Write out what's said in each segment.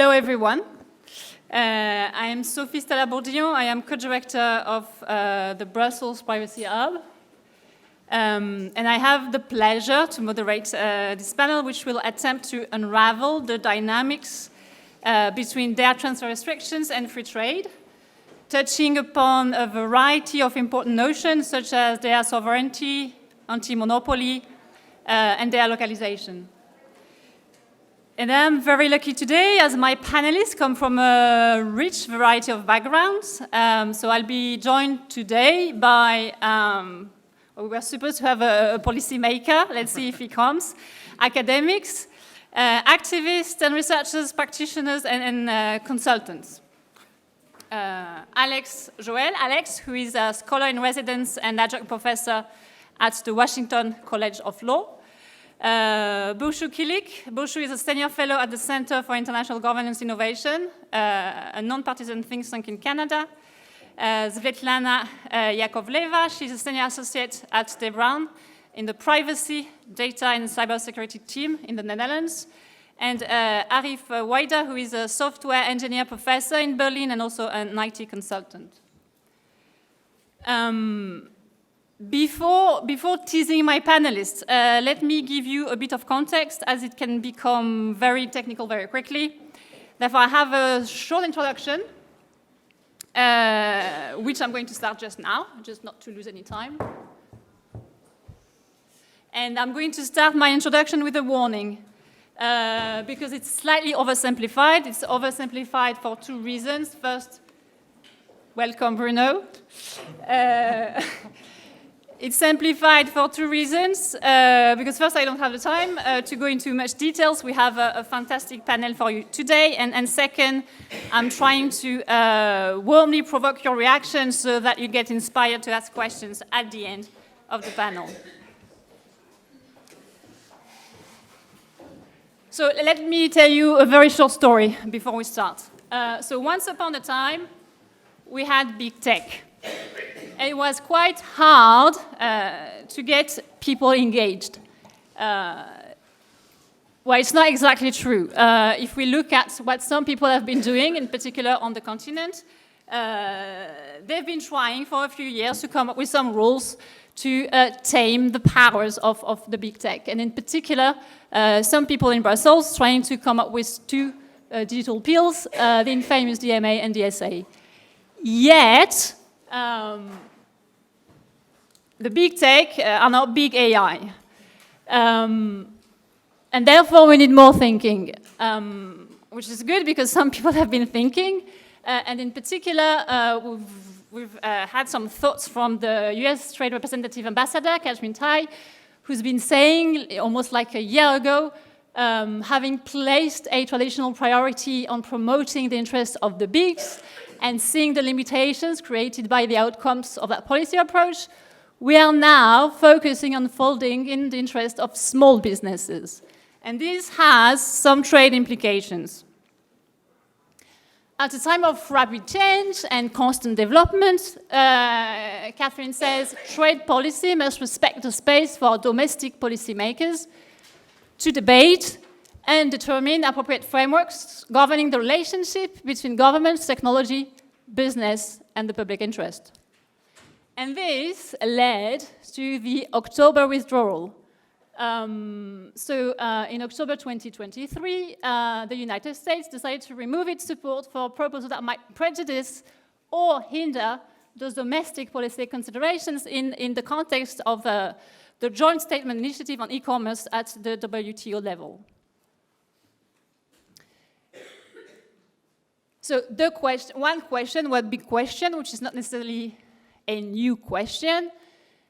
Hello, everyone. I am Sophie Stella-Bourdillon. I am co-director of the Brussels Privacy Hub. And I have the pleasure to moderate this panel, which will attempt to unravel the dynamics between data transfer restrictions and free trade, touching upon a variety of important notions such as data sovereignty, anti-monopoly, and data localization. And I'm very lucky today, as my panelists come from a rich variety of backgrounds. So I'll be joined today by, we were supposed to have a policymaker, let's see if he comes, academics, activists and researchers, practitioners, and consultants. Alex, who is a scholar in residence and adjunct professor at the Washington College of Law. Bushu Kilik. Bushu is a senior fellow at the Center for International Governance Innovation, a non-partisan think tank in Canada. Svetlana Yakovleva, she's a senior associate at De Bruin in the Privacy, Data and Cybersecurity team in the Netherlands. And Arif Waida, who is a software engineer professor in Berlin and also an IT consultant. Before teasing my panelists, let me give you a bit of context, as it can become very technical very quickly. Therefore, I have a short introduction, which I'm going to start just now, just not to lose any time. And I'm going to start my introduction with a warning, because it's slightly oversimplified. It's oversimplified for two reasons. First, welcome, Bruno. It's simplified for two reasons, because first, I don't have the time to go into much details. We have a fantastic panel for you today. And second, I'm trying to warmly provoke your reactions so that you get inspired to ask questions at the end of the panel. So let me tell you a very short story before we start. So once upon a time, we had big tech. It was quite hard to get people engaged. Well, it's not exactly true. If we look at what some people have been doing, in particular on the continent, they've been trying for a few years to come up with some rules to tame the powers of the big tech. And in particular, some people in Brussels trying to come up with two digital pills, the infamous DMA and DSA. Yet, the big tech are not big AI. And therefore, we need more thinking, which is good because some people have been thinking. And in particular, we've had some thoughts from the US Trade Representative Ambassador, Catherine Tai, who's been saying almost like a year ago, having placed a traditional priority on promoting the interests of the bigs and seeing the limitations created by the outcomes of that policy approach, we are now focusing on folding in the interest of small businesses. And this has some trade implications. At a time of rapid change and constant development, Catherine says, trade policy must respect the space for domestic policymakers to debate and determine appropriate frameworks governing the relationship between governments, technology, business, and the public interest. And this led to the October withdrawal. In October 2023, the United States decided to remove its support for proposals that might prejudice or hinder those domestic policy considerations in the context of the Joint Statement Initiative on e-commerce at the WTO level. So one big question, which is not necessarily a new question,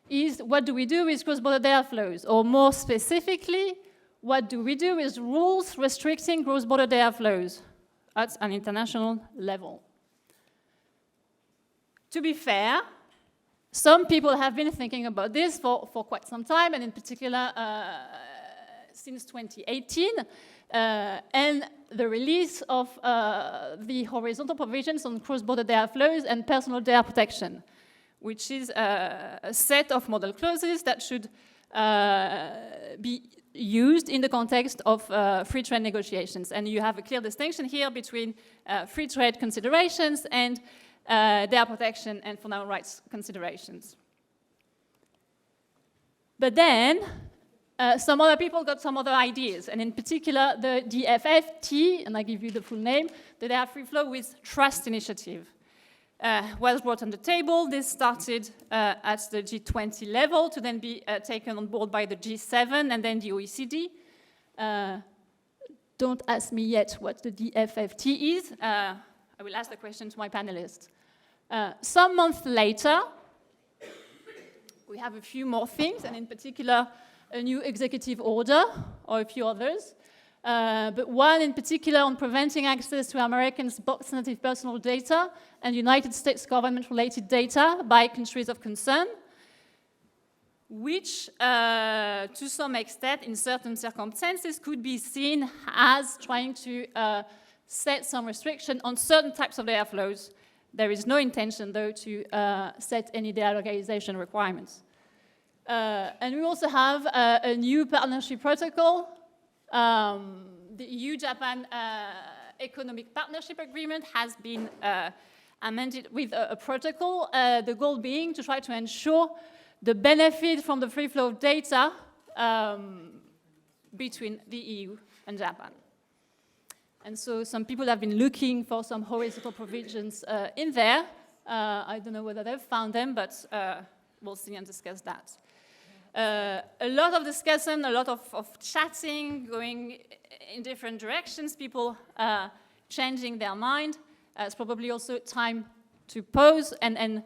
is what do we do with cross-border data flows? Or more specifically, what do we do with rules restricting cross-border data flows at an international level? To be fair, some people have been thinking about this for quite some time, and in particular since 2018, and the release of the horizontal provisions on cross-border data flows and personal data protection, which is a set of model clauses that should be used in the context of free trade negotiations. And you have a clear distinction here between free trade considerations and data protection and fundamental rights considerations. But then, some other people got some other ideas, and in particular, the DFFT, and I give you the full name, the Data Free Flow with Trust Initiative. Was brought on the table. This started at the G20 level to then be taken on board by the G7 and then the OECD. Don't ask me yet what the DFFT is. I will ask the question to my panelists. Some months later, we have a few more things, and in particular, a new executive order, or a few others. But one in particular on preventing access to Americans' sensitive personal data and United States government-related data by countries of concern, which, to some extent, in certain circumstances, could be seen as trying to set some restriction on certain types of data flows. There is no intention, though, to set any data localization requirements. And we also have a new partnership protocol. The EU-Japan Economic Partnership Agreement has been amended with a protocol, the goal being to try to ensure the benefit from the free flow of data between the EU and Japan. And so some people have been looking for some horizontal provisions in there. I don't know whether they've found them, but we'll see and discuss that. A lot of discussion, a lot of chatting, going in different directions, people changing their mind. It's probably also time to pause and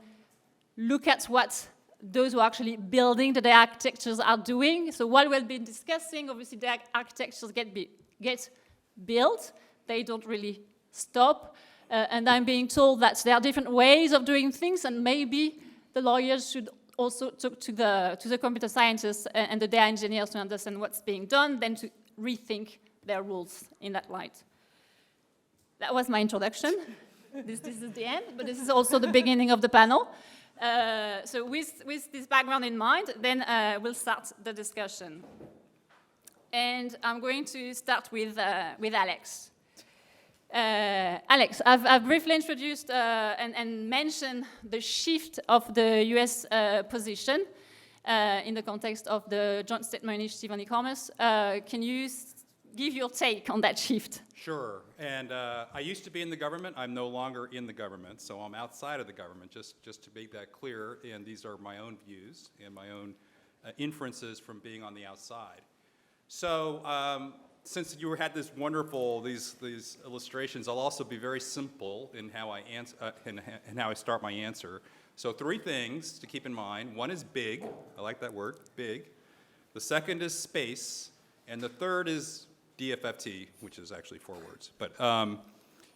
look at what those who are actually building the data architectures are doing. So while we've been discussing, obviously the architectures get built. They don't really stop. And I'm being told that there are different ways of doing things, and maybe the lawyers should also talk to the computer scientists and the data engineers to understand what's being done, then to rethink their rules in that light. That was my introduction. This is the end, but this is also the beginning of the panel. So with this background in mind, then we'll start the discussion. And I'm going to start with Alex. Alex, I've briefly introduced and mentioned the shift of the US position in the context of the Joint Statement Initiative on e-commerce. Can you give your take on that shift? Sure. And I used to be in the government. I'm no longer in the government, so I'm outside of the government, just to make that clear. And these are my own views and my own inferences from being on the outside. So since you had this wonderful, these illustrations, I'll also be very simple in how I answer and how I start my answer. So 3 things to keep in mind. One is big. I like that word, big. The second is space, and the third is DFFT, which is actually 4 words. But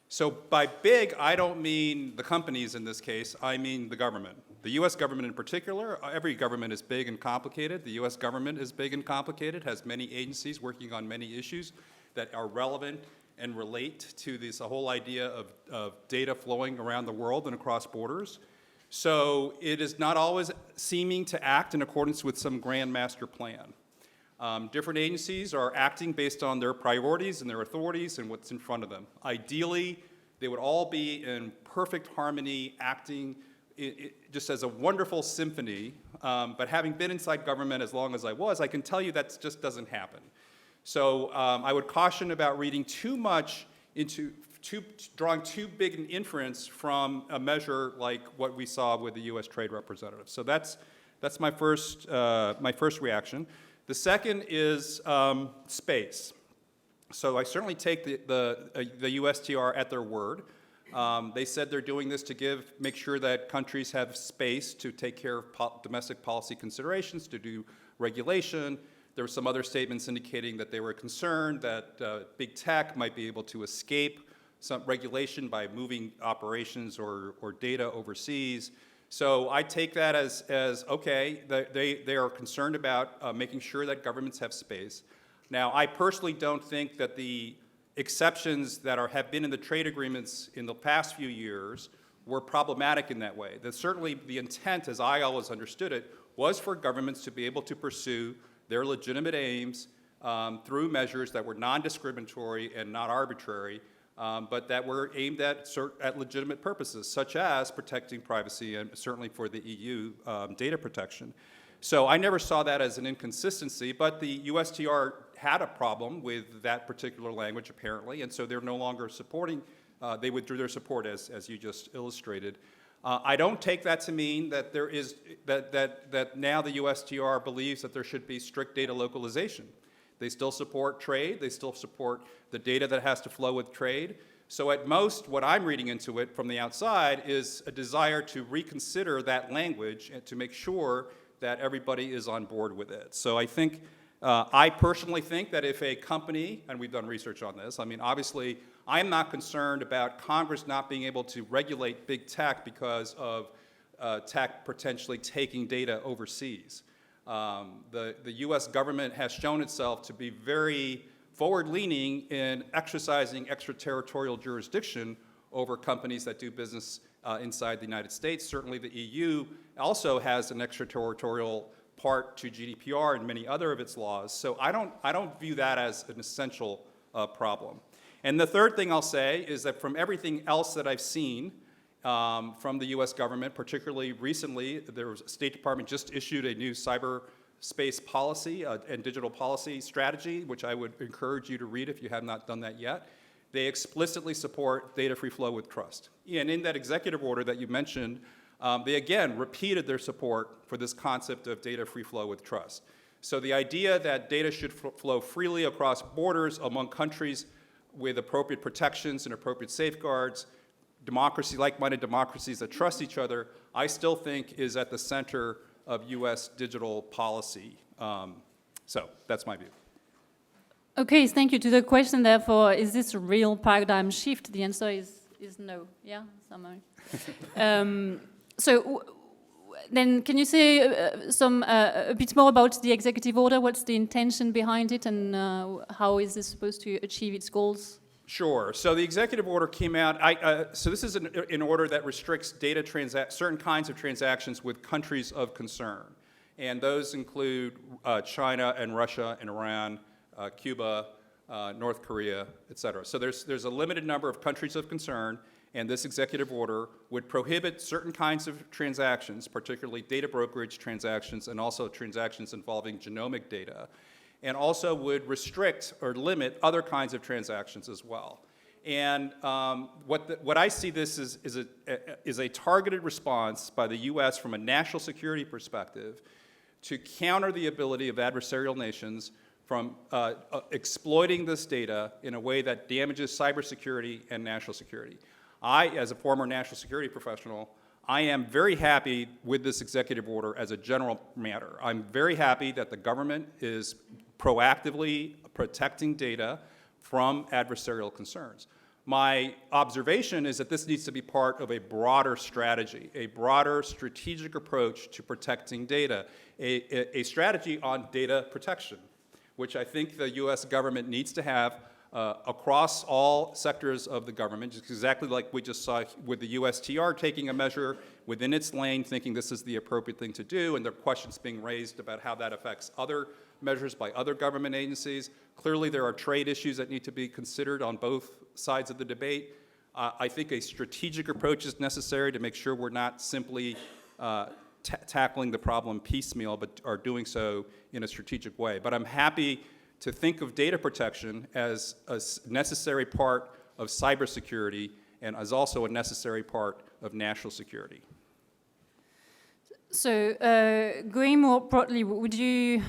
so by big, I don't mean the companies in this case. I mean the government. The U.S. government in particular. Every government is big and complicated. The U.S. government is big and complicated, has many agencies working on many issues that are relevant and relate to this whole idea of data flowing around the world and across borders. So it is not always seeming to act in accordance with some grand master plan. Different agencies are acting based on their priorities and their authorities and what's in front of them. Ideally, they would all be in perfect harmony, acting just as a wonderful symphony, but having been inside government as long as I was, I can tell you that just doesn't happen. So I would caution about reading too much into drawing too big an inference from a measure like what we saw with the U.S. Trade Representative. So that's my first reaction. The second is space. So I certainly take the USTR at their word. They said they're doing this to make sure that countries have space to take care of domestic policy considerations, to do regulation. There were some other statements indicating that they were concerned that big tech might be able to escape some regulation by moving operations or data overseas. So I take that as okay, they are concerned about making sure that governments have space. Now, I personally don't think that the exceptions that have been in the trade agreements in the past few years were problematic in that way. That certainly the intent, as I always understood it, was for governments to be able to pursue their legitimate aims through measures that were non-discriminatory and not arbitrary, but that were aimed at legitimate purposes, such as protecting privacy and certainly for the EU data protection. So I never saw that as an inconsistency, but the USTR had a problem with that particular language apparently, and so they're no longer supporting, they withdrew their support as you just illustrated. I don't take that to mean that there is, that now the USTR believes that there should be strict data localization. They still support trade, they still support the data that has to flow with trade. So at most, what I'm reading into it from the outside is a desire to reconsider that language and to make sure that everybody is on board with it. So I think, I personally think that if a company, and we've done research on this, I mean, obviously, I'm not concerned about Congress not being able to regulate big tech because of tech potentially taking data overseas. The US government has shown itself to be very forward-leaning in exercising extraterritorial jurisdiction over companies that do business inside the United States. Certainly the EU also has an extraterritorial part to GDPR and many other of its laws. So I don't view that as an essential problem. And the third thing I'll say is that from everything else that I've seen from the US government, particularly recently, there was State Department just issued a new cyberspace policy and digital policy strategy, which I would encourage you to read if you have not done that yet. They explicitly support data-free flow with trust. And in that executive order that you mentioned, they again repeated their support for this concept of data-free flow with trust. So the idea that data should flow freely across borders among countries with appropriate protections and appropriate safeguards, like-minded democracies that trust each other, I still think is at the center of US digital policy. So that's my view. Okay, thank you. To the question, therefore, is this a real paradigm shift? The answer is no. Yeah, summary. So then can you say a bit more about the executive order? What's the intention behind it, and how is this supposed to achieve its goals? Sure. So the executive order came out, so this is an order that restricts certain kinds of transactions with countries of concern. And those include China and Russia and Iran, Cuba, North Korea, et cetera. So there's a limited number of countries of concern, and this executive order would prohibit certain kinds of transactions, particularly data brokerage transactions and also transactions involving genomic data, and also would restrict or limit other kinds of transactions as well. And what I see this is a targeted response by the US from a national security perspective to counter the ability of adversarial nations from exploiting this data in a way that damages cybersecurity and national security. I, as a former national security professional, I am very happy with this executive order as a general matter. I'm very happy that the government is proactively protecting data from adversarial concerns. My observation is that this needs to be part of a broader strategy, a broader strategic approach to protecting data, a strategy on data protection, which I think the US government needs to have across all sectors of the government, just exactly like we just saw with the USTR taking a measure within its lane, thinking this is the appropriate thing to do, and there are questions being raised about how that affects other measures by other government agencies. Clearly, there are trade issues that need to be considered on both sides of the debate. I think a strategic approach is necessary to make sure we're not simply tackling the problem piecemeal, but are doing so in a strategic way. But I'm happy to think of data protection as a necessary part of cybersecurity and as also a necessary part of national security. So going more broadly, would you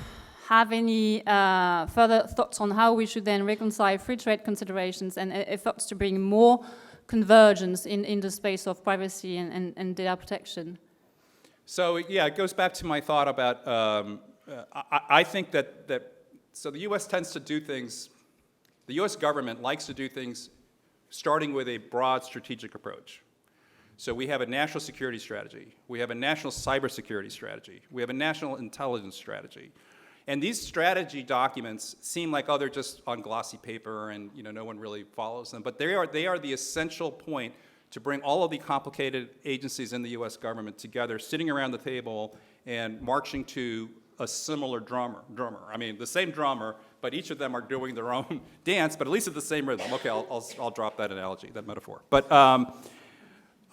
have any further thoughts on how we should then reconcile free trade considerations and efforts to bring more convergence in the space of privacy and data protection? So yeah, it goes back to my thought about, I think that so the US tends to do things, the US government likes to do things starting with a broad strategic approach. So we have a national security strategy, we have a national cybersecurity strategy, we have a national intelligence strategy. And these strategy documents seem like, oh, they're just on glossy paper and no one really follows them, but they are the essential point to bring all of the complicated agencies in the US government together, sitting around the table and marching to a similar drummer. I mean, the same drummer, but each of them are doing their own dance, but at least at the same rhythm. Okay, I'll drop that analogy, that metaphor. But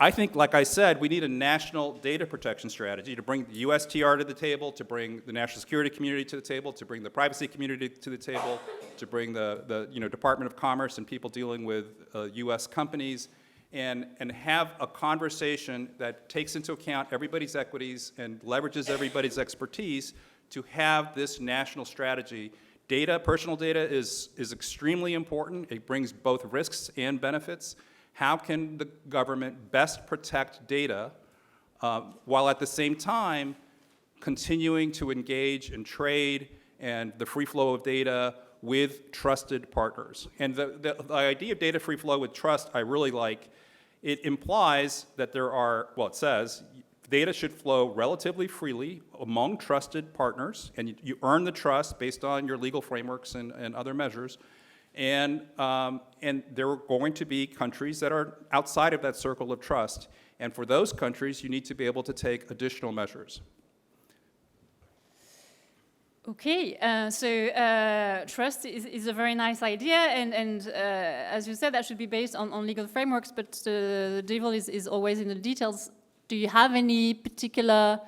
I think, like I said, we need a national data protection strategy to bring the USTR to the table, to bring the national security community to the table, to bring the privacy community to the table, to bring the Department of Commerce and people dealing with US companies, and have a conversation that takes into account everybody's equities and leverages everybody's expertise to have this national strategy. Data, personal data is extremely important. It brings both risks and benefits. How can the government best protect data while at the same time continuing to engage in trade and the free flow of data with trusted partners? And the idea of data free flow with trust, I really like. It implies that there are, well, it says, data should flow relatively freely among trusted partners, and you earn the trust based on your legal frameworks and other measures. And there are going to be countries that are outside of that circle of trust. And for those countries, you need to be able to take additional measures. Okay, so trust is a very nice idea, and as you said, that should be based on legal frameworks, but the devil is always in the details. Do you have any particular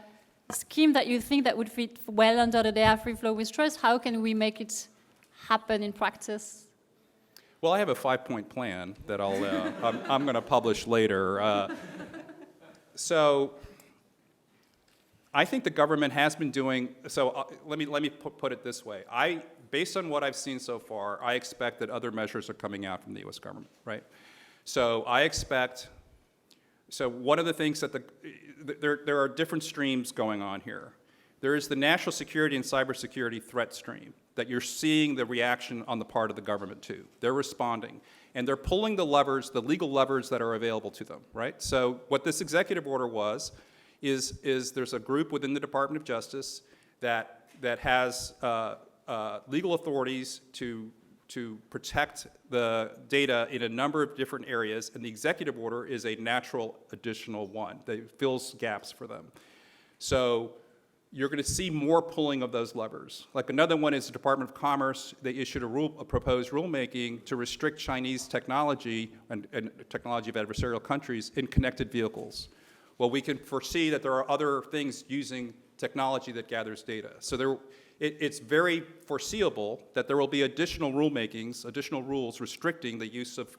scheme that you think that would fit well under the data free flow with trust? How can we make it happen in practice? Well, I have a 5-point plan that I'm going to publish later. So I think the government has been doing, so let me put it this way. Based on what I've seen so far, I expect that other measures are coming out from the US government, right? So I expect, so one of the things that there are different streams going on here. There is the national security and cybersecurity threat stream that you're seeing the reaction on the part of the government to. They're responding, and they're pulling the levers, the legal levers that are available to them, right? So what this executive order was, is there's a group within the Department of Justice that has legal authorities to protect the data in a number of different areas, and the executive order is a natural additional one that fills gaps for them. So you're going to see more pulling of those levers. Like another one is the Department of Commerce. They issued a proposed rulemaking to restrict Chinese technology and technology of adversarial countries in connected vehicles. Well, we can foresee that there are other things using technology that gathers data. So it's very foreseeable that there will be additional rulemakings, additional rules restricting the use of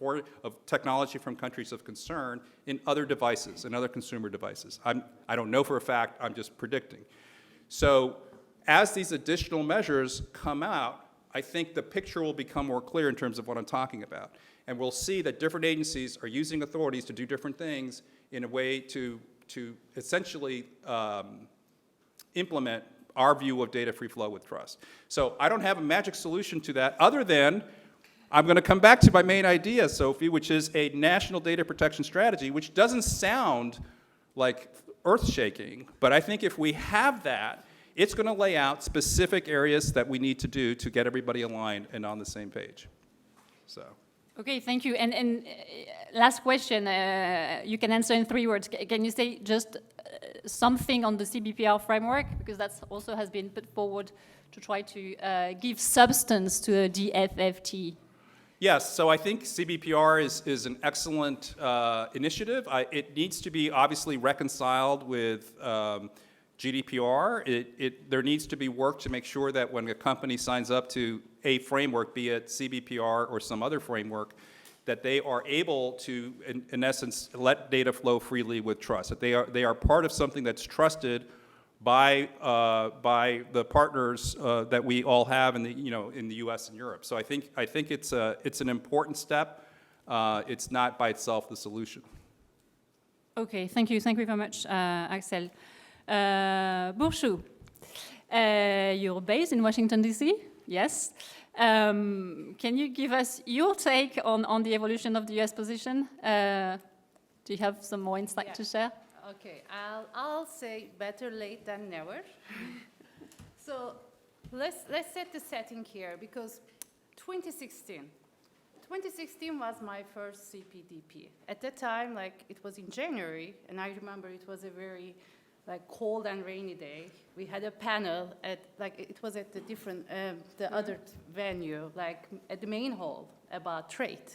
technology from countries of concern in other devices, in other consumer devices. I don't know for a fact, I'm just predicting. So as these additional measures come out, I think the picture will become more clear in terms of what I'm talking about. And we'll see that different agencies are using authorities to do different things in a way to essentially implement our view of data free flow with trust. So I don't have a magic solution to that other than I'm going to come back to my main idea, Sophie, which is a national data protection strategy, which doesn't sound like earth-shaking, but I think if we have that, it's going to lay out specific areas that we need to do to get everybody aligned and on the same page. So. Okay, thank you. And last question, you can answer in 3 words. Can you say just something on the CBPR framework? Because that also has been put forward to try to give substance to the DFFT. Yes, so I think CBPR is an excellent initiative. It needs to be obviously reconciled with GDPR. There needs to be work to make sure that when a company signs up to a framework, be it CBPR or some other framework, that they are able to, in essence, let data flow freely with trust. That they are part of something that's trusted by the partners that we all have in the U.S. and Europe. So I think it's an important step. It's not by itself the solution. Okay, thank you very much, Axel. Burcu, you're based in Washington, D.C., yes. Can you give us your take on the evolution of the U.S. position? Do you have some more insight to share? Okay, I'll say better late than never. So let's set the setting here, because 2016 2016 was my first CPDP. At that time, like, it was in January, and I remember it was a very, like, cold and rainy day. We had a panel at, like, it was at the different, the other venue, like, at the main hall about trade.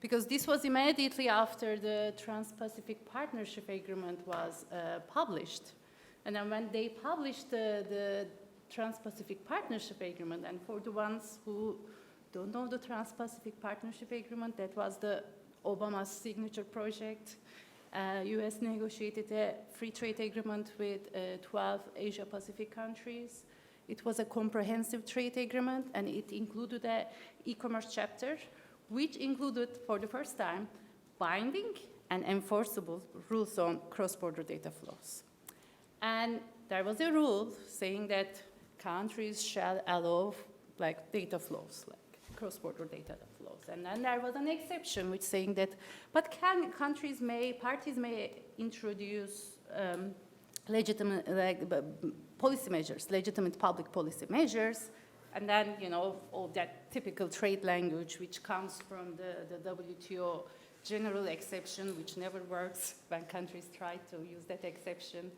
Because this was immediately after the Trans-Pacific Partnership Agreement was published. And then when they published the Trans-Pacific Partnership Agreement, and for the ones who don't know the Trans-Pacific Partnership Agreement, that was the Obama's signature project. US negotiated a free trade agreement with 12 Asia-Pacific countries. It was a comprehensive trade agreement, and it included an e-commerce chapter, which included, for the first time, binding and enforceable rules on cross-border data flows. And there was a rule saying that countries shall allow, like, data flows, like cross-border data flows. And then there was an exception which saying that, but parties may introduce legitimate, like, policy measures, legitimate public policy measures, and then, you know, all that typical trade language which comes from the WTO general exception, which never works when countries try to use that exception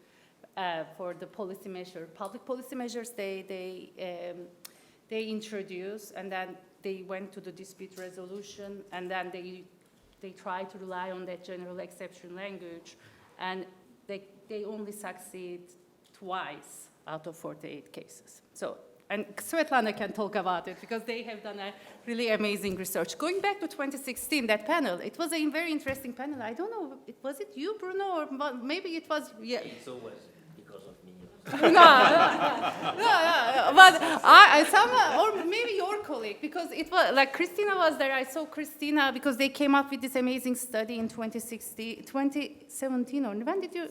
for the policy measure. Public policy measures they introduce, and then they went to the dispute resolution, and then they try to rely on that general exception language, and they only succeed twice out of 48 cases. So, and Svetlana can talk about it because they have done a really amazing research. Going back to 2016, that panel, it was a very interesting panel. I don't know, was it you, Bruno, or maybe it was, yeah. It's always because of me. No, but or maybe your colleague, because it was, like, Christina was there. I saw Christina because they came up with this amazing study in 2017, or when did you?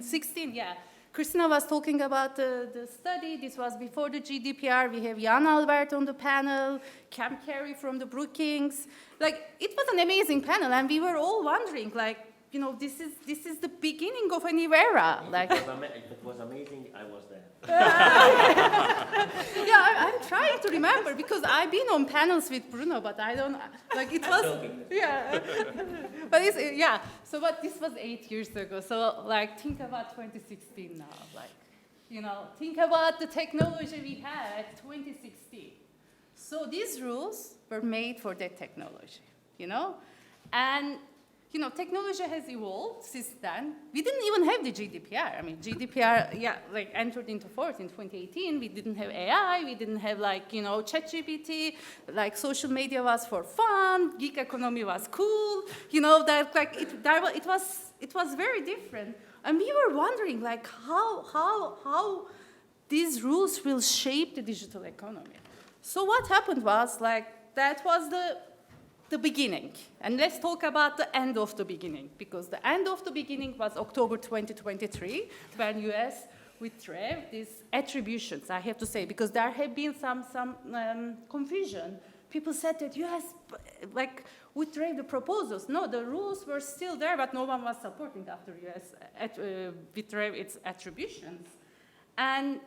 16, yeah. Christina was talking about the study. This was before the GDPR. We have Jan Albert on the panel, Cam Carey from the Brookings. Like, it was an amazing panel, and we were all wondering, like, you know, this is the beginning of a new era. Like, It was amazing. I was there. yeah, I'm trying to remember because I've been on panels with Bruno, but I don't, like, it was, yeah. But it's, yeah, so but this was 8 years ago. So, like, think about 2016 now. Like, you know, think about the technology we had 2016. So these rules were made for that technology, you know? And, you know, technology has evolved since then. We didn't even have the GDPR. I mean, GDPR, yeah, like, entered into force in 2018. We didn't have AI. We didn't have, like, you know, ChatGPT. Like, social media was for fun. Gig economy was cool. You know, that, like, it was very different. And we were wondering, like, how these rules will shape the digital economy. So what happened was, like, that was the beginning. And let's talk about the end of the beginning, because the end of the beginning was October 2023, when US withdrew these attributions, I have to say, because there have been some confusion. People said that US, like, withdrew the proposals. No, the rules were still there, but no one was supporting after US withdrew its attributions. And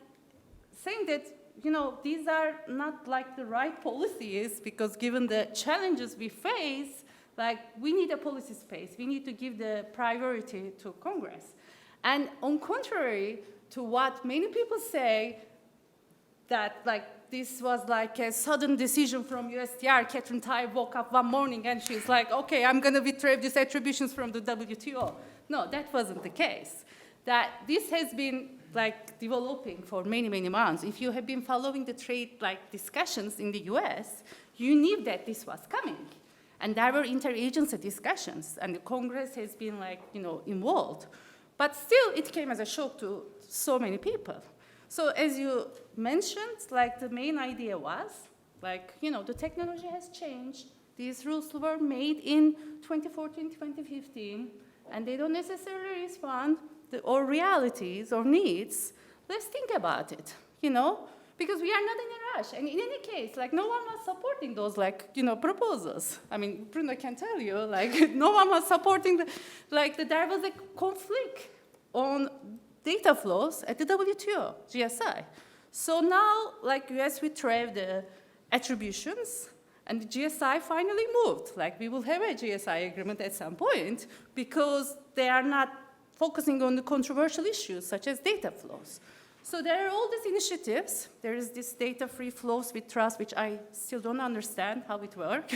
saying that, you know, these are not, like, the right policies, because given the challenges we face, like, we need a policy space. We need to give the priority to Congress. And on contrary to what many people say, that, like, this was like a sudden decision from USTR. Catherine Tai woke up one morning and she's like, okay, I'm going to withdraw these attributions from the WTO. No, that wasn't the case. That this has been, like, developing for many, many months. If you have been following the trade, like, discussions in the US, you knew that this was coming. And there were interagency discussions, and the Congress has been, like, you know, involved. But still, it came as a shock to so many people. So as you mentioned, like, the main idea was, like, you know, the technology has changed. These rules were made in 2014, 2015, and they don't necessarily respond to our realities or needs. Let's think about it, you know, because we are not in a rush. And in any case, like, no one was supporting those, like, you know, proposals. I mean, Bruno can tell you, like, no one was supporting, there was a conflict on data flows at the WTO, GSI. So now, like, US withdrew the attributions, And the GSI finally moved. Like, we will have a GSI agreement at some point because they are not focusing on the controversial issues such as data flows. So there are all these initiatives. There is this data-free flows with trust, which I still don't understand how it works.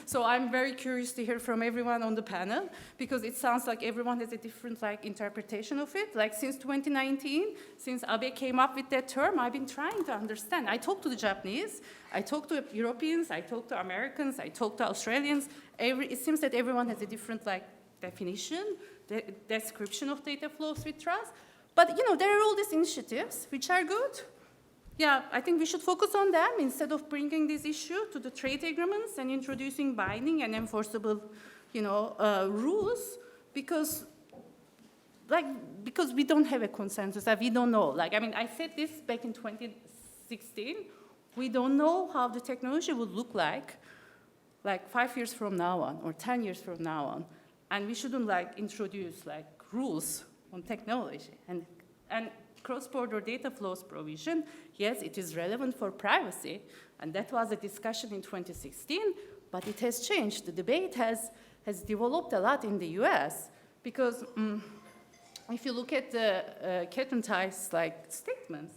So I'm very curious to hear from everyone on the panel, because it sounds like everyone has a different interpretation of it. Like since 2019, since Abe came up with that term, I've been trying to understand. I talked to the Japanese, I talked to Europeans, I talked to Americans, I talked to Australians. It seems that everyone has a different definition, description of data flows with trust. But, there are all these initiatives, which are good. Yeah, I think we should focus on them instead of bringing this issue to the trade agreements and introducing binding and enforceable, rules, because we don't have a consensus, we don't know. I said this back in 2016. We don't know how the technology would look like 5 years from now on or 10 years from now on. And we shouldn't, introduce, rules on technology. And cross-border data flows provision, yes, it is relevant for privacy, and that was a discussion in 2016, but it has changed. The debate has developed a lot in the US, because if you look at the Catherine Tai's statements,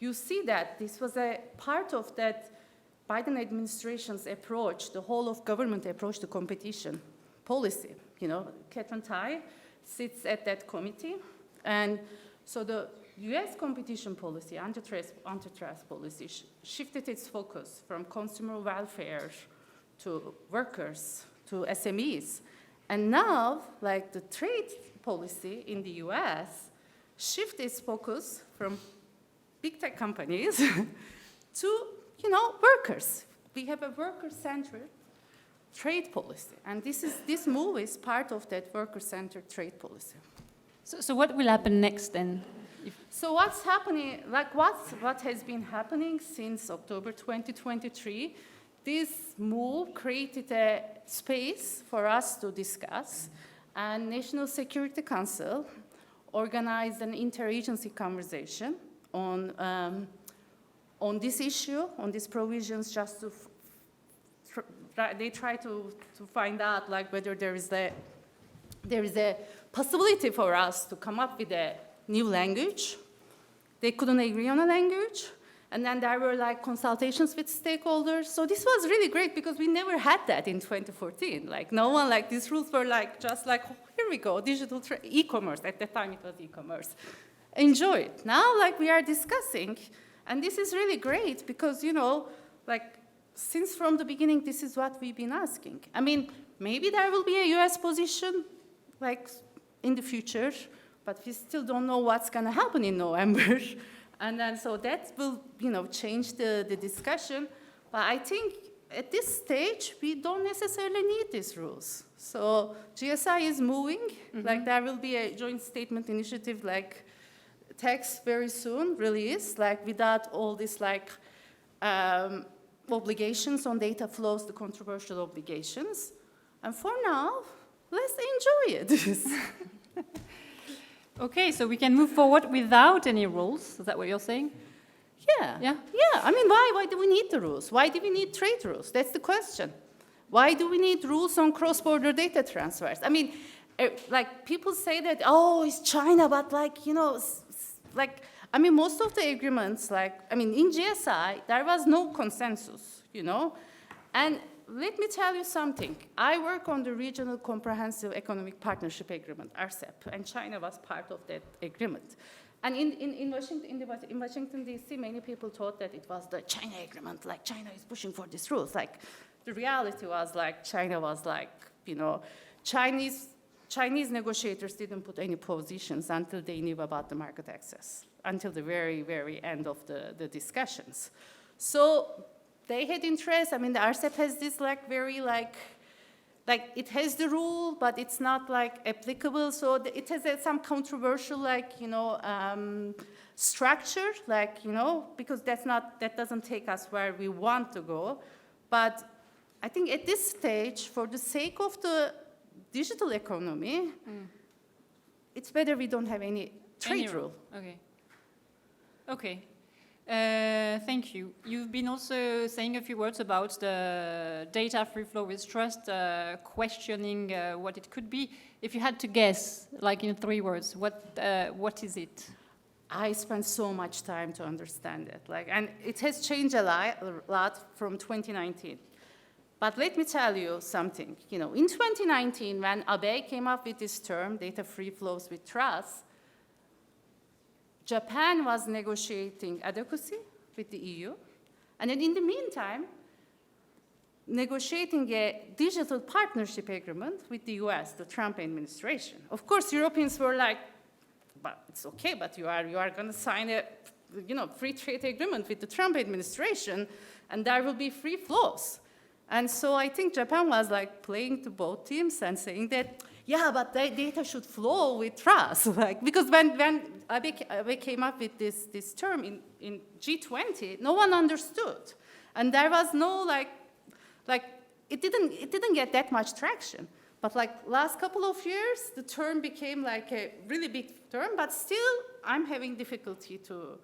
you see that this was a part of that Biden administration's approach, the whole of government approach to competition policy. Catherine Tai sits at that committee, and so the U.S. competition policy, antitrust policy, shifted its focus from consumer welfare to workers, to SMEs. And now, the trade policy in the U.S. shifted its focus from big tech companies to, workers. We have a worker-centered trade policy, and this move is part of that worker-centered trade policy. So what will happen next then? So what's happening, what has been happening since October 2023, this move created a space for us to discuss, and National Security Council organized an interagency conversation on this issue, on these provisions, just to they try to find out whether there is a possibility for us to come up with a new language. They couldn't agree on a language. And then there were consultations with stakeholders. So this was really great because we never had that in 2014. No one, these rules were just oh, here we go, digital e-commerce. At that time it was e-commerce. Enjoy it. Now we are discussing, and this is really great because, since from the beginning, this is what we've been asking. Maybe there will be a US position, in the future, but we still don't know what's going to happen in November. And then, so that will, change the discussion. But I think at this stage, we don't necessarily need these rules. So GSI is moving. Mm-hmm. There will be a joint statement initiative, text very soon, release, without all this, obligations on data flows, the controversial obligations. And for now, let's enjoy it. Okay, so we can move forward without any rules. Is that what you're saying? Yeah. Yeah? Yeah, why do we need the rules? Why do we need trade rules? That's the question. Why do we need rules on cross-border data transfers? People say that, oh, it's China, but most of the agreements, in GSI, there was no consensus, And let me tell you something. I work on the Regional Comprehensive Economic Partnership Agreement, RCEP, and China was part of that agreement. And in Washington, D.C., many people thought that it was the China agreement, China is pushing for these rules. The reality was, China was Chinese negotiators didn't put any positions until they knew about the market access, until the very, very end of the discussions. So they had interest. The RCEP has this it has the rule, but it's not applicable. So it has some controversial structure, because that doesn't take us where we want to go. But I think at this stage, for the sake of the digital economy, it's better we don't have any trade rule. Okay. Okay. Thank you. You've been also saying a few words about the data free flow with trust, questioning what it could be. If you had to guess, like in 3 words, what is it? I spent so much time to understand it, and it has changed a lot from 2019. But let me tell you something. In 2019, when Abe came up with this term, data free flows with trust, Japan was negotiating adequacy with the EU, and then in the meantime, negotiating a digital partnership agreement with the US, the Trump administration. Of course, Europeans were like, but it's okay, but you are going to sign a free trade agreement with the Trump administration, and there will be free flows. And so I think Japan was like playing to both teams and saying that, yeah, but data should flow with trust. Because when Abe came up with this term in G20, no one understood. And there was no it didn't get that much traction. But last couple of years, the term became like a really big term, but still I'm having difficulty to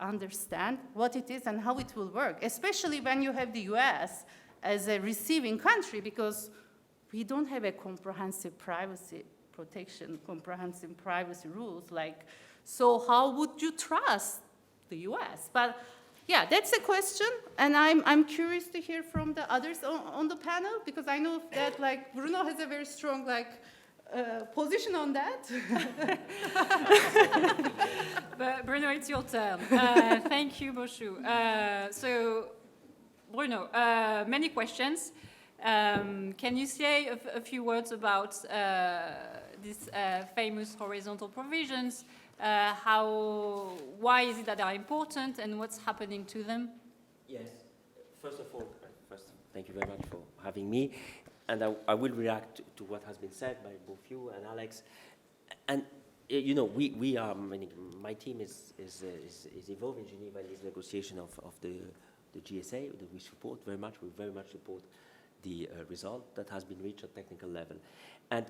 understand what it is and how it will work, especially when you have the US as a receiving country, because we don't have a comprehensive privacy protection, comprehensive privacy rules. So how would you trust the US? But yeah, that's a question, and I'm curious to hear from the others on the panel, because I know that Bruno has a very strong position on that. But Bruno, it's your turn. Thank you, Boshu. So, Bruno, many questions. Can you say a few words about these famous horizontal provisions? Why is it that they are important, and what's happening to them? Yes. First of all, thank you very much for having me. And I will react to what has been said by both you and Alex. And, we are, my team is involved in Geneva in this negotiation of the GSA that we support very much. We very much support the result that has been reached at technical level. And,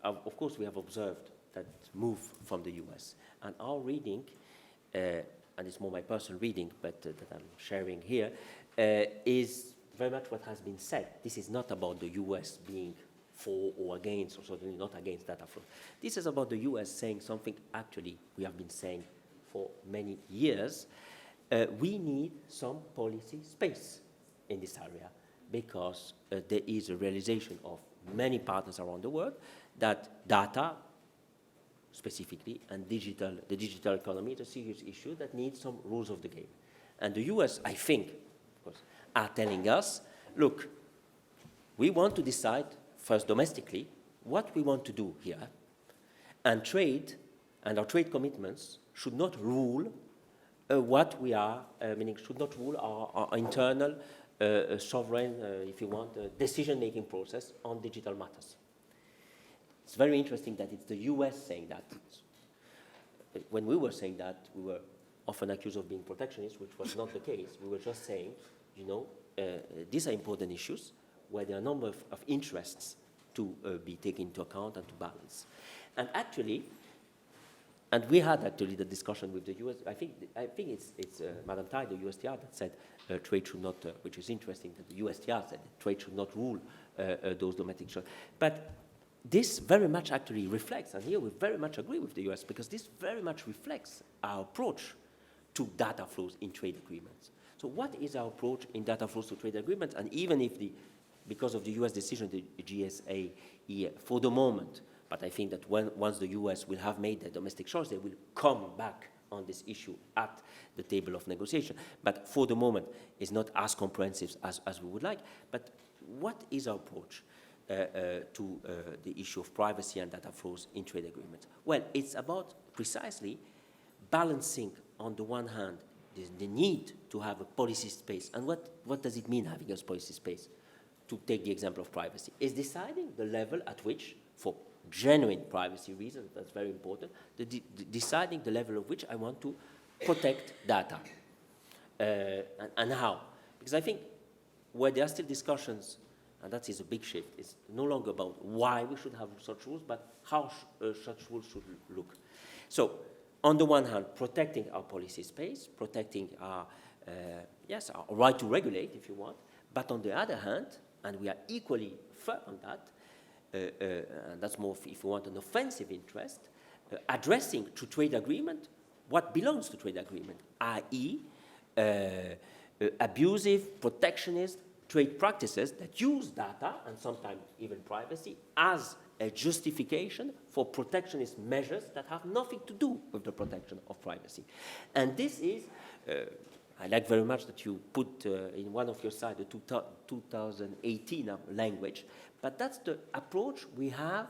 of course, we have observed that move from the US. And our reading, and it's more my personal reading, but that I'm sharing here, is very much what has been said. This is not about the US being for or against, or certainly not against data flow. This is about the US saying something actually we have been saying for many years. We need some policy space in this area, because there is a realization of many partners around the world that data, specifically, and the digital economy is a serious issue that needs some rules of the game. And the US, I think, of course, are telling us, look, we want to decide first domestically what we want to do here, and trade and our trade commitments should not rule what we are, meaning should not rule our internal sovereign, if you want, decision-making process on digital matters. It's very interesting that it's the US saying that. When we were saying that, we were often accused of being protectionist, which was not the case. We were just saying, these are important issues where there are a number of interests to be taken into account and to balance. And actually, and we had actually the discussion with the US. I think it's Madam Tai, the USTR, that said trade should not, which is interesting that the USTR said trade should not rule those domestic choices. But this very much actually reflects, and here we very much agree with the US, because this very much reflects our approach to data flows in trade agreements. So what is our approach in data flows to trade agreements? And even if because of the US decision, the GSA, for the moment, but I think that once the US will have made their domestic choice, they will come back on this issue at the table of negotiation. But for the moment, it's not as comprehensive as we would like. But what is our approach to the issue of privacy and data flows in trade agreements? Well, it's about precisely balancing, on the one hand, the need to have a policy space. And what does it mean, having a policy space? To take the example of privacy, is deciding the level at which, for genuine privacy reasons, that's very important, deciding the level of which I want to protect data. And how? Because I think where there are still discussions, and that is a big shift, it's no longer about why we should have such rules, but how such rules should look. So on the one hand, protecting our policy space, protecting our, our right to regulate, if you want, but on the other hand, and we are equally firm on that, and that's more, if you want, an offensive interest, addressing to trade agreement what belongs to trade agreement, i.e., abusive, protectionist trade practices that use data and sometimes even privacy as a justification for protectionist measures that have nothing to do with the protection of privacy. And this is, I like very much that you put in one of your slides the 2018 language, but that's the approach we have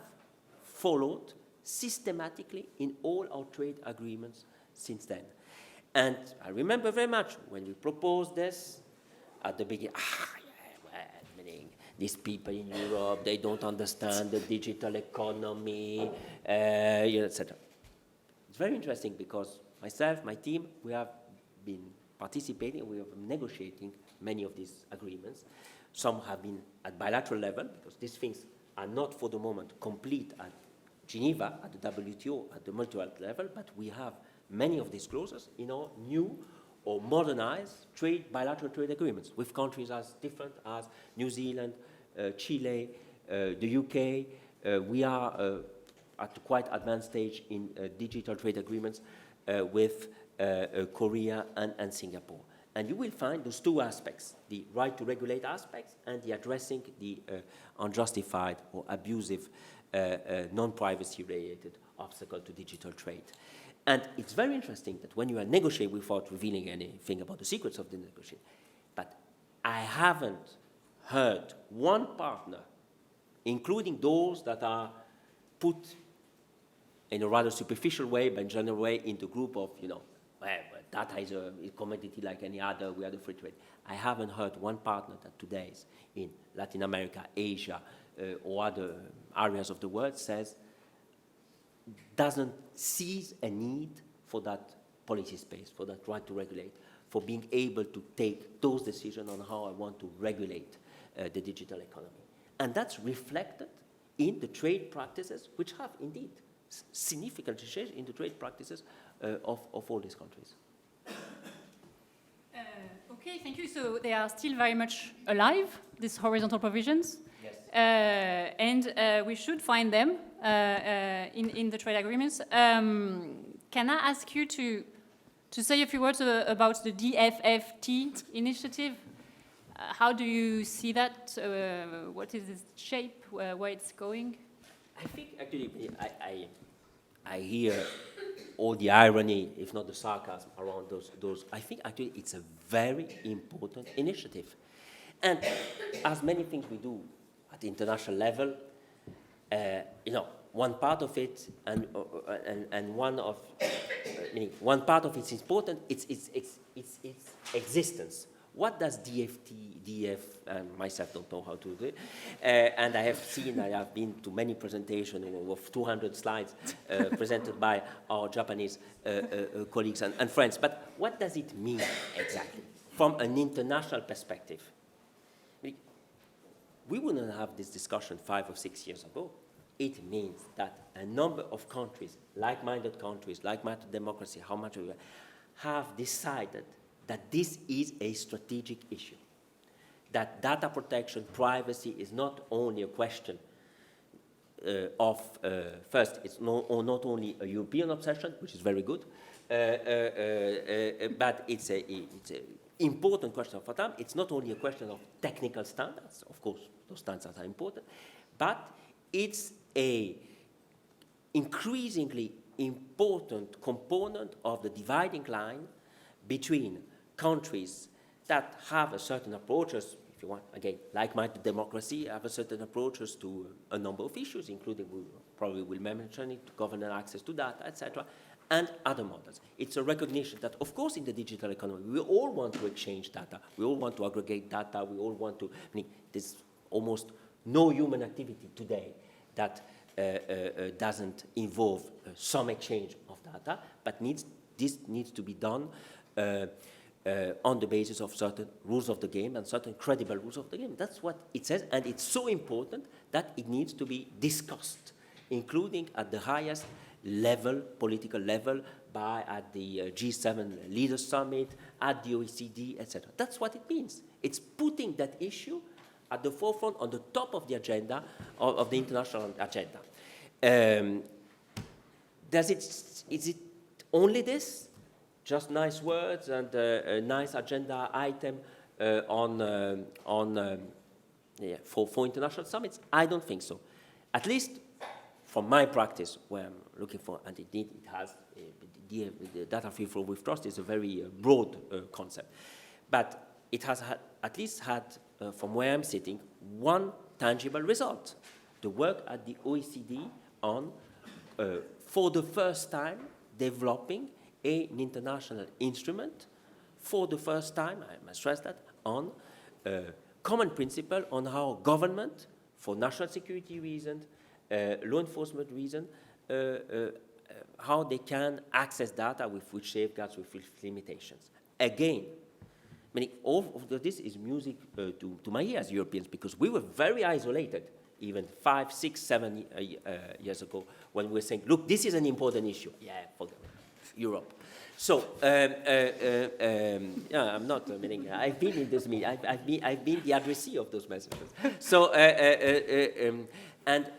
followed systematically in all our trade agreements since then. And I remember very much when we proposed this at the beginning, these people in Europe, they don't understand the digital economy, etc. It's very interesting because myself, my team, we have been participating, we have been negotiating many of these agreements. Some have been at bilateral level because these things are not for the moment complete at Geneva, at the WTO, at the multilateral level, but we have many of these clauses in our new or modernized bilateral trade agreements with countries as different as New Zealand, Chile, the UK. We are at a quite advanced stage in digital trade agreements with Korea and Singapore. And you will find those two aspects, the right to regulate aspects and the addressing the unjustified or abusive non-privacy related obstacle to digital trade. And it's very interesting that when you are negotiating without revealing anything about the secrets of the negotiation, but I haven't heard one partner, including those that are put in a rather superficial way, but in general way, in the group of, data is a commodity like any other, we are the free trade. I haven't heard one partner that today is in Latin America, Asia, or other areas of the world doesn't seize a need for that policy space, for that right to regulate, for being able to take those decisions on how I want to regulate the digital economy. And that's reflected in the trade practices, which have indeed significant change in the trade practices of all these countries. Okay, thank you. So they are still very much alive, these horizontal provisions. Yes. And we should find them in the trade agreements. Can I ask you to say a few words about the DFFT initiative? How do you see that? What is its shape? Where it's going? I think actually I hear all the irony, if not the sarcasm, around those. I think actually it's a very important initiative. And as many things we do at the international level, one part of it and one part of it's important. It's existence. What does DF, myself don't know how to do it, and I have been to many presentations of 200 slides presented by our Japanese colleagues and friends, but what does it mean exactly from an international perspective? We wouldn't have this discussion 5 or 6 years ago. It means that a number of countries, like-minded democracy, how much we have decided that this is a strategic issue, that data protection, privacy is not only a question of, first, it's not only a European obsession, which is very good, but it's an important question for them. It's not only a question of technical standards, of course, those standards are important, but it's an increasingly important component of the dividing line between countries that have a certain approaches, if you want, again, like-minded democracy, have a certain approaches to a number of issues, including, we probably will mention it, governance access to data, etc., and other models. It's a recognition that, of course, in the digital economy, we all want to exchange data, we all want to aggregate data, we all want to, there's almost no human activity today that doesn't involve some exchange of data, but this needs to be done on the basis of certain rules of the game and certain credible rules of the game. That's what it says, and it's so important that it needs to be discussed, including at the highest level, political level, at the G7 Leaders Summit, at the OECD, etc. That's what it means. It's putting that issue at the forefront, on the top of the agenda, of the international agenda. Is it only this? Just nice words and a nice agenda item for international summits? I don't think so. At least from my practice, where I'm looking for, and indeed it has, the data free flow with trust is a very broad concept. But it has at least had, from where I'm sitting, one tangible result. The work at the OECD on, for the first time, developing an international instrument, for the first time, I must stress that, on common principle on how government, for national security reasons, law enforcement reasons, how they can access data with which safeguards, with which limitations. Again, I mean, all of this is music to my ears, Europeans, because we were very isolated even 5, 6, 7 years ago when we were saying, look, this is an important issue. Yeah, forget Europe. So, yeah, I'm not meaning, I've been in this meeting, I've been the addressee of those messages. So, and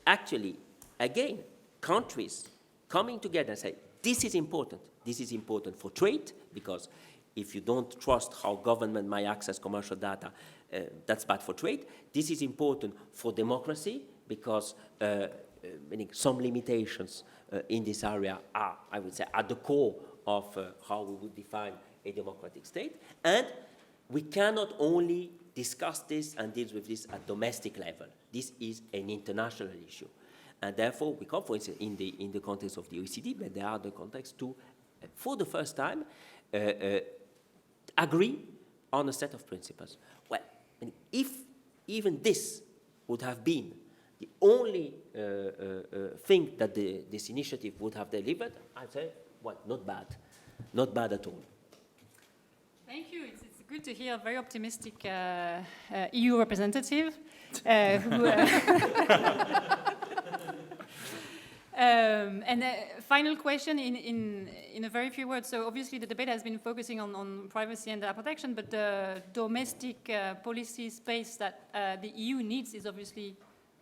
actually, again, countries coming together and say, this is important for trade, because if you don't trust how government might access commercial data, that's bad for trade. This is important for democracy, because meaning some limitations in this area are, I would say, at the core of how we would define a democratic state. And we cannot only discuss this and deal with this at domestic level. This is an international issue. And therefore, we come, for instance, in the context of the OECD, but there are the contexts to, for the first time, agree on a set of principles. Well, if even this would have been the only thing that this initiative would have delivered, I'd say, well, not bad. Not bad at all. Thank you. It's good to hear a very optimistic EU representative who... and final question in a very few words. So obviously the debate has been focusing on privacy and data protection, but the domestic policy space that the EU needs is obviously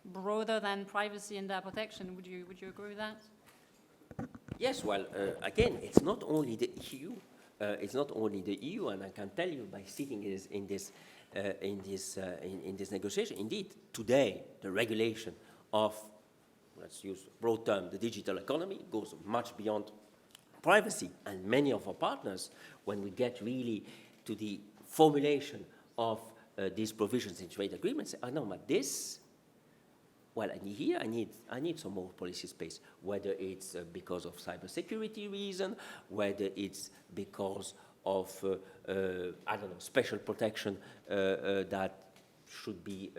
broader than privacy and data protection. Would you agree with that? Yes, well, again, it's not only the EU. It's not only the EU, and I can tell you by sitting in this negotiation, indeed, today the regulation of, let's use a broad term, the digital economy goes much beyond privacy. And many of our partners, when we get really to the formulation of these provisions in trade agreements, say, oh no, but this, well, I need some more policy space, whether it's because of cybersecurity reason, whether it's because of, I don't know, special protection that should be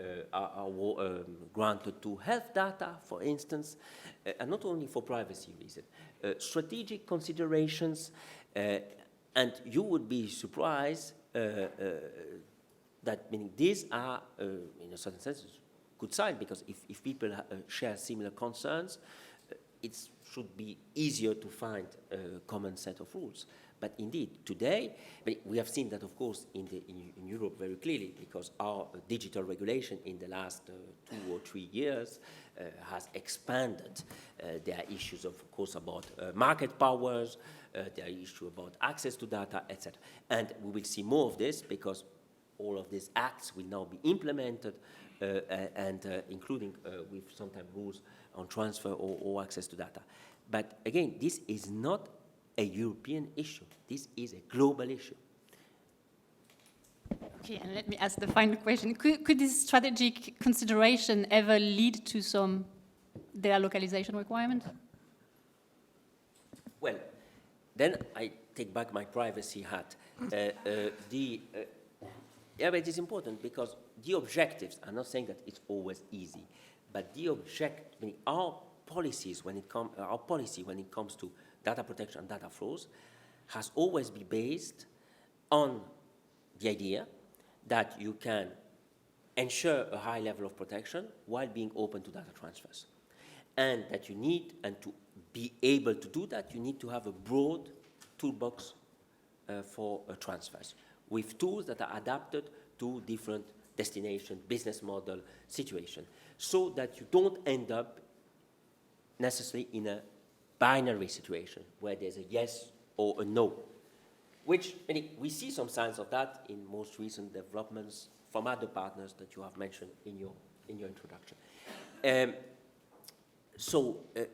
granted to health data, for instance, and not only for privacy reasons. Strategic considerations, and you would be surprised that meaning these are, in a certain sense, good sign, because if people share similar concerns, it should be easier to find a common set of rules. But indeed, today, we have seen that, of course, in Europe very clearly, because our digital regulation in the last 2 or 3 years has expanded. There are issues, of course, about market powers, there are issues about access to data, etc. And we will see more of this, because all of these acts will now be implemented, and including with sometimes rules on transfer or access to data. But again, this is not a European issue. This is a global issue. Okay, and let me ask the final question. Could this strategic consideration ever lead to some data localization requirement? Well, then I take back my privacy hat. Yeah, but it's important, because the objectives, I'm not saying that it's always easy, but the our policy when it comes to data protection and data flows has always been based on the idea that you can ensure a high level of protection while being open to data transfers, and that you need and to be able to do that, you need to have a broad toolbox for transfers, with tools that are adapted to different destination, business model, situation, so that you don't end up necessarily in a binary situation where there's a yes or a no, which we see some signs of that in most recent developments from other partners that you have mentioned in your introduction.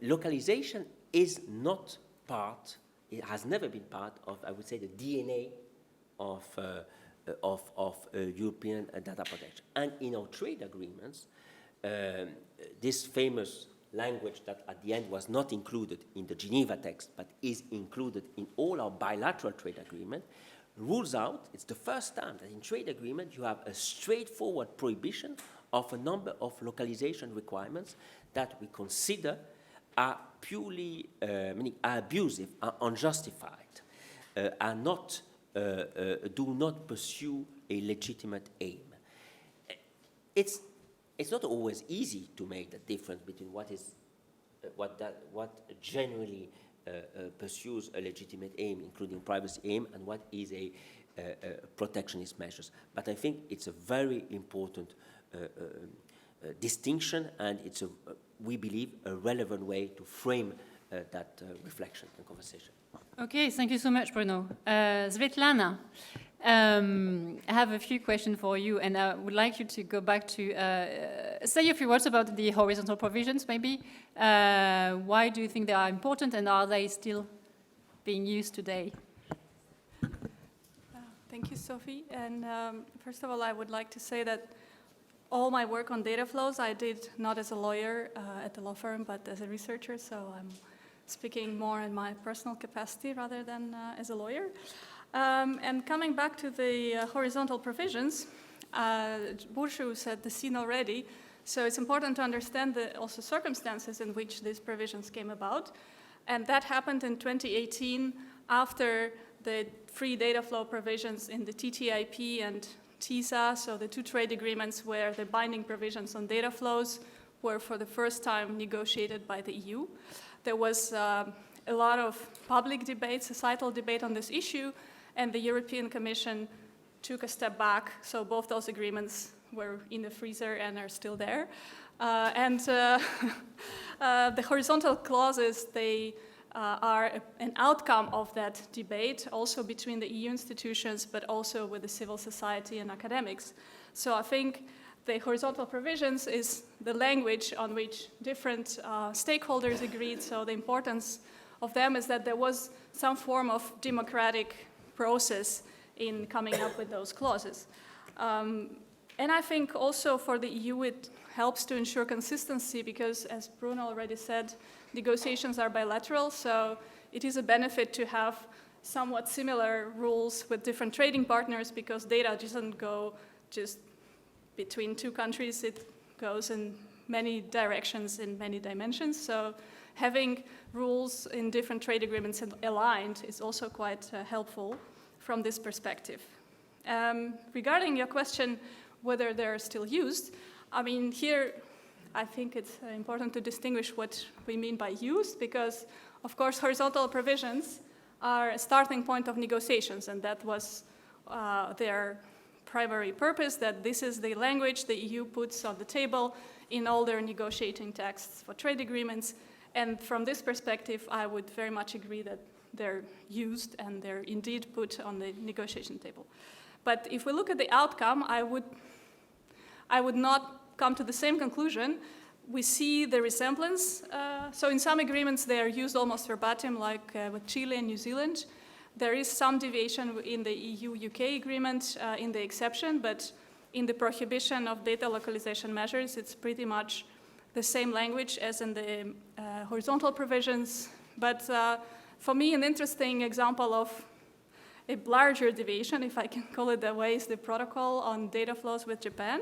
Localization is not part, it has never been part of, I would say, the DNA of European data protection. And in our trade agreements, this famous language that at the end was not included in the Geneva text, but is included in all our bilateral trade agreement, rules out, it's the first time that in trade agreement you have a straightforward prohibition of a number of localization requirements that we consider are purely are abusive, are unjustified, are not, do not pursue a legitimate aim. It's not always easy to make the difference between what generally pursues a legitimate aim, including privacy aim, and what is a protectionist measures. But I think it's a very important distinction, and it's we believe a relevant way to frame that reflection and conversation. Okay, thank you so much, Bruno. Svetlana, I have a few questions for you, and I would like you to go back to say a few words about the horizontal provisions, maybe. Why do you think they are important, and are they still being used today? Thank you, Sophie. And first of all, I would like to say that all my work on data flows I did not as a lawyer at the law firm, but as a researcher, so I'm speaking more in my personal capacity rather than as a lawyer. And coming back to the horizontal provisions, Burcu said the scene already, so it's important to understand the also circumstances in which these provisions came about. And that happened in 2018 after the free data flow provisions in the TTIP and TISA, so the two trade agreements where the binding provisions on data flows were for the first time negotiated by the EU. There was a lot of public debate, societal debate on this issue, and the European Commission took a step back, so both those agreements were in the freezer and are still there. The horizontal clauses, they are an outcome of that debate, also between the EU institutions, but also with the civil society and academics. So I think the horizontal provisions is the language on which different stakeholders agreed. So the importance of them is that there was some form of democratic process in coming up with those clauses. And I think also for the EU it helps to ensure consistency because, as Bruno already said, negotiations are bilateral, so it is a benefit to have somewhat similar rules with different trading partners because data doesn't go just between two countries, it goes in many directions, in many dimensions. So having rules in different trade agreements aligned is also quite helpful from this perspective. Regarding your question whether they're still used, I mean, here I think it's important to distinguish what we mean by used because, of course, horizontal provisions are a starting point of negotiations, and that was their primary purpose, that this is the language the EU puts on the table in all their negotiating texts for trade agreements. And from this perspective, I would very much agree that they're used and they're indeed put on the negotiation table. But if we look at the outcome, I would not come to the same conclusion. We see the resemblance. So in some agreements, they are used almost verbatim, like with Chile and New Zealand. There is some deviation in the EU-UK agreement in the exception, but in the prohibition of data localization measures, it's pretty much the same language as in the horizontal provisions. But for me, an interesting example of a larger deviation, if I can call it that way, is the protocol on data flows with Japan,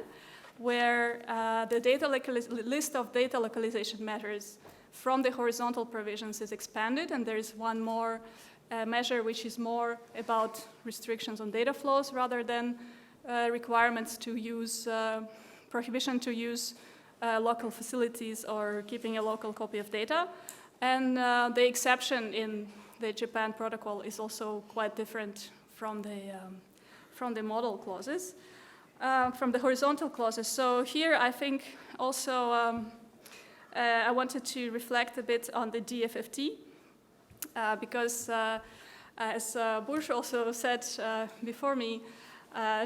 where the list of data localization measures from the horizontal provisions is expanded, and there is one more measure which is more about restrictions on data flows rather than requirements to use, prohibition to use local facilities or keeping a local copy of data. And the exception in the Japan protocol is also quite different from the model clauses, from the horizontal clauses. So here I think also I wanted to reflect a bit on the DFFT because as Bush also said before me,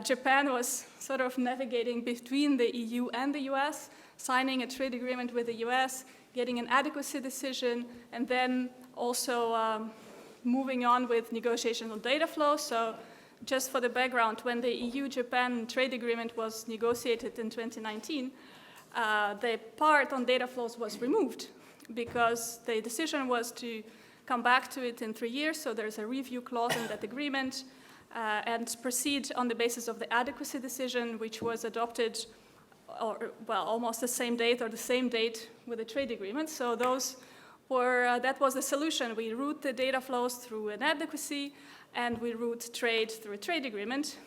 Japan was sort of navigating between the EU and the US, signing a trade agreement with the US, getting an adequacy decision, and then also moving on with negotiations on data flow. So just for the background, when the EU-Japan trade agreement was negotiated in 2019, the part on data flows was removed because the decision was to come back to it in 3 years, so there's a review clause in that agreement, and proceed on the basis of the adequacy decision, which was adopted almost the same date or the same date with the trade agreement. So those were, that was the solution. We route the data flows through an adequacy, and we route trade through a trade agreement.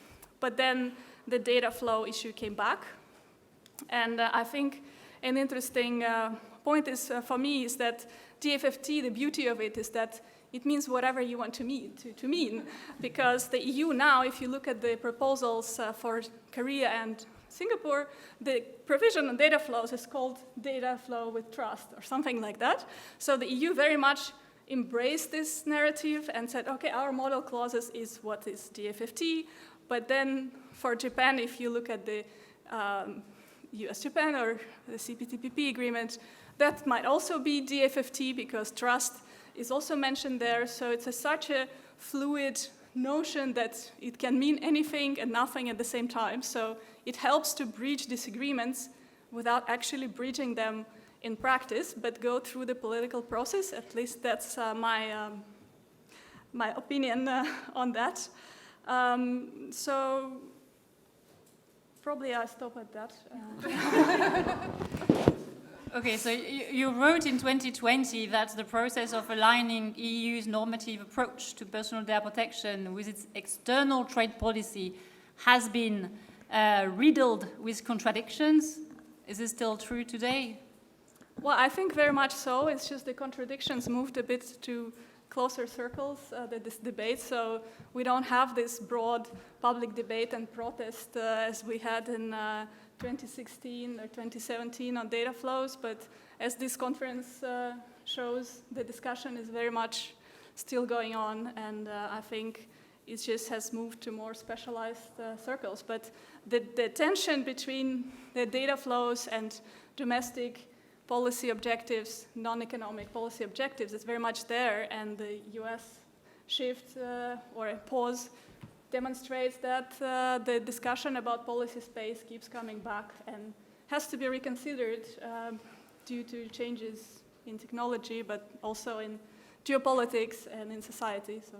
But then the data flow issue came back. And I think an interesting point is, for me, is that DFFT, the beauty of it is that it means whatever you want to mean. Because the EU now, if you look at the proposals for Korea and Singapore, the provision on data flows is called data flow with trust or something like that. So the EU very much embraced this narrative and said, okay, our model clauses is what is DFFT. But then for Japan, if you look at the US-Japan or the CPTPP agreement, that might also be DFFT because trust is also mentioned there. So it's such a fluid notion that it can mean anything and nothing at the same time. So it helps to bridge disagreements without actually bridging them in practice, but go through the political process. At least that's my opinion on that. So probably I'll stop at that. Okay, so you wrote in 2020 that the process of aligning EU's normative approach to personal data protection with its external trade policy has been riddled with contradictions. Is this still true today? Well, I think very much so. It's just the contradictions moved a bit to closer circles, this debate. So we don't have this broad public debate and protest as we had in 2016 or 2017 on data flows, but as this conference shows, the discussion is very much still going on, and I think it just has moved to more specialized circles. But the tension between the data flows and domestic policy objectives, non-economic policy objectives, is very much there, and the US shift or a pause demonstrates that the discussion about policy space keeps coming back and has to be reconsidered due to changes in technology, but also in geopolitics and in society. So.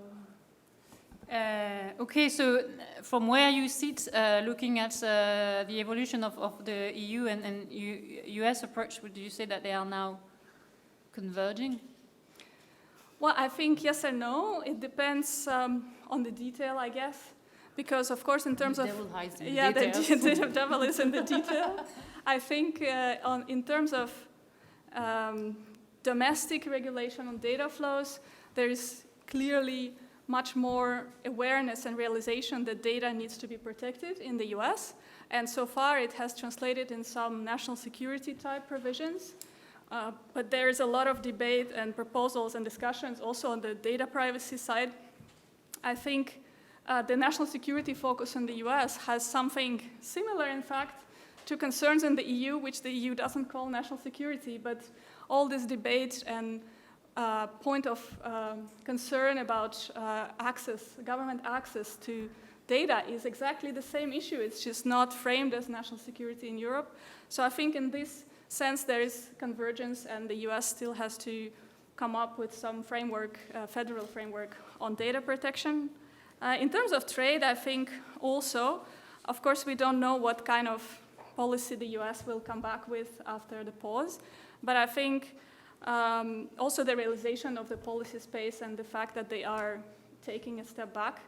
Okay, so from where you sit, looking at the evolution of the EU and US approach, would you say that they are now converging? Well, I think yes and no. It depends on the detail, I guess, because of course, in terms the of devil hides in the details. the devil is in the detail. I think in terms of domestic regulation on data flows, there is clearly much more awareness and realization that data needs to be protected in the US. And so far, it has translated in some national security type provisions. But there is a lot of debate and proposals and discussions also on the data privacy side. I think the national security focus in the US has something similar, in fact, to concerns in the EU, which the EU doesn't call national security, but all this debate and point of concern about government access to data is exactly the same issue. It's just not framed as national security in Europe. So I think in this sense there is convergence, and the US still has to come up with some framework, federal framework on data protection. In terms of trade, I think also, of course, we don't know what kind of policy the US will come back with after the pause, but I think also the realization of the policy space and the fact that they are taking a step back,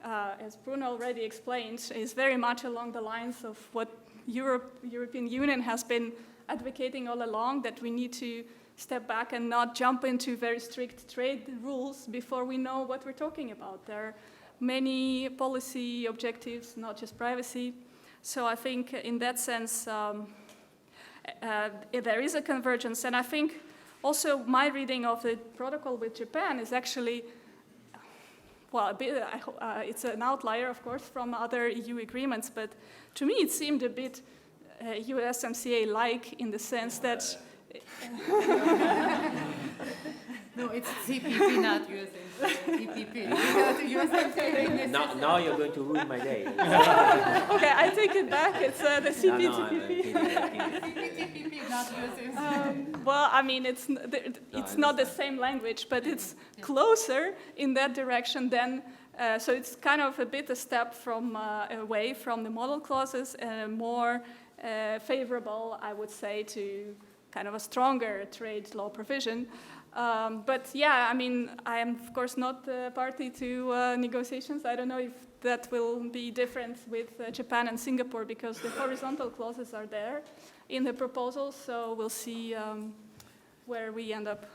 as Bruno already explained, is very much along the lines of what European Union has been advocating all along, that we need to step back and not jump into very strict trade rules before we know what we're talking about. There are many policy objectives, not just privacy. So I think in that sense, there is a convergence. And I think also my reading of the protocol with Japan is actually, well, a bit, it's an outlier, of course, from other EU agreements. But to me, it seemed a bit USMCA-like in the sense that... No, it's CPP, not USMCA. TPP. Now you're going to ruin my day. Okay, I take it back. It's the CPTPP. CPTPP, not USMCA. Well, I mean, it's not the same language, but it's closer in that direction than. So it's kind of a bit a step from away from the model clauses, and more favorable, I would say, to kind of a stronger trade law provision. But yeah, I mean, I am of course not party to negotiations. I don't know if that will be different with Japan and Singapore, because the horizontal clauses are there in the proposal. So we'll see where we end up.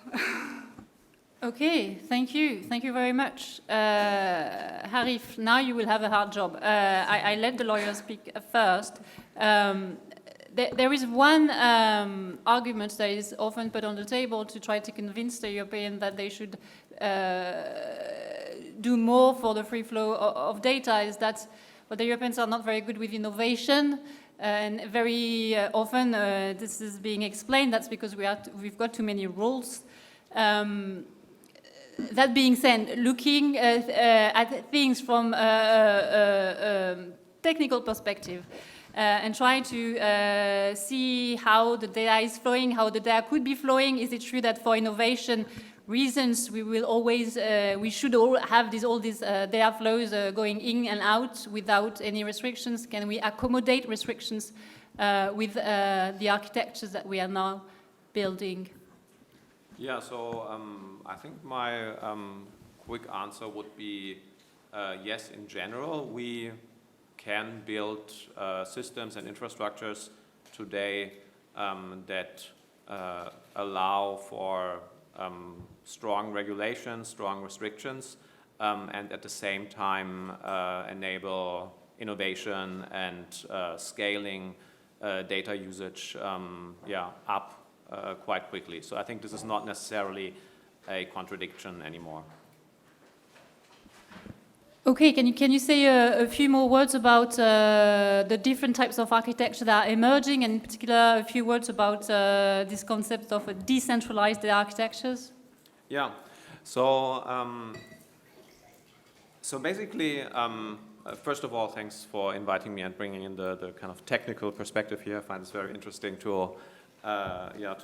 Okay, thank you. Thank you very much. Harif, now you will have a hard job. I let the lawyers speak first. There is one argument that is often put on the table to try to convince the European that they should do more for the free flow of data, is that the Europeans are not very good with innovation, and very often this is being explained, that's because we've got too many rules. That being said, looking at things from a technical perspective, and trying to see how the data is flowing, how the data could be flowing. Is it true that for innovation reasons we will always, we should all have all these data flows going in and out without any restrictions? Can we accommodate restrictions with the architectures that we are now building? Yeah, so I think my quick answer would be yes, in general. We can build systems and infrastructures today that allow for strong regulations, strong restrictions, and at the same time enable innovation and scaling data usage up quite quickly. So I think this is not necessarily a contradiction anymore. Okay, can you say a few more words about the different types of architecture that are emerging, and in particular a few words about this concept of decentralized architectures? Yeah, so basically, first of all, thanks for inviting me and bringing in the kind of technical perspective here. I find this very interesting to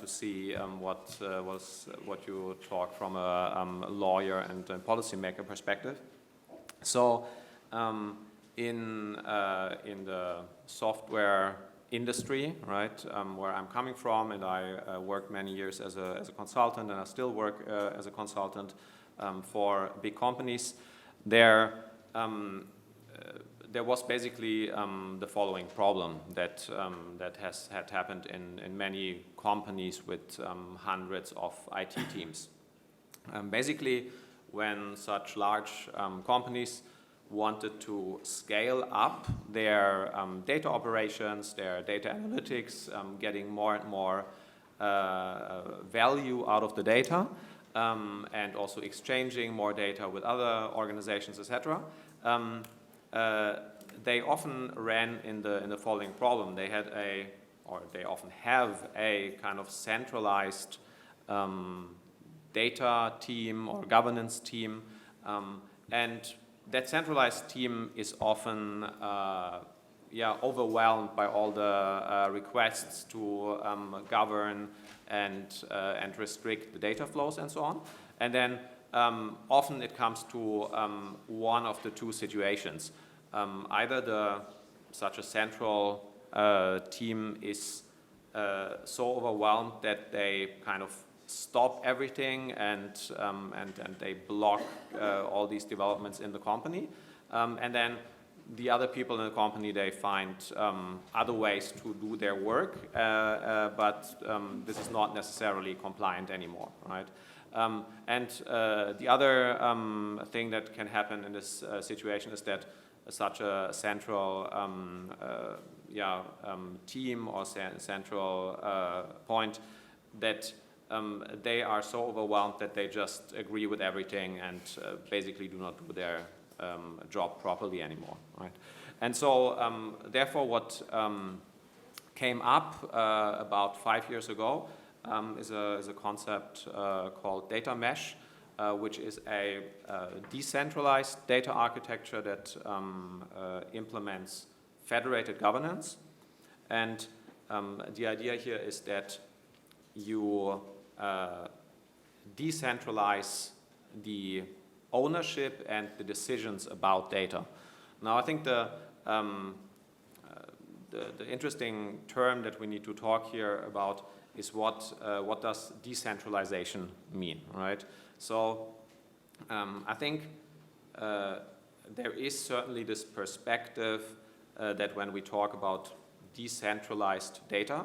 see what you talk from a lawyer and a policymaker perspective. So in the software industry, right, where I'm coming from, and I worked many years as a consultant, and I still work as a consultant for big companies. There was basically the following problem that had happened in many companies with hundreds of IT teams. Basically, when such large companies wanted to scale up their data operations, their data analytics, getting more and more value out of the data, and also exchanging more data with other organizations, etc., they often ran in the following problem. They had they often have a kind of centralized data team or governance team, and that centralized team is often overwhelmed by all the requests to govern and restrict the data flows and so on. And then often it comes to one of the two situations. Either such a central team is so overwhelmed that they kind of stop everything and they block all these developments in the company, and then the other people in the company, they find other ways to do their work, but this is not necessarily compliant anymore, right? And the other thing that can happen in this situation is that such a central team or central point that they are so overwhelmed that they just agree with everything and basically do not do their job properly anymore, right? And so, therefore, what came up about 5 years ago is a concept called data mesh, which is a decentralized data architecture that implements federated governance. And the idea here is that you decentralize the ownership and the decisions about data. Now, I think the interesting term that we need to talk here about is what does decentralization mean, right? So I think there is certainly this perspective that when we talk about decentralized data,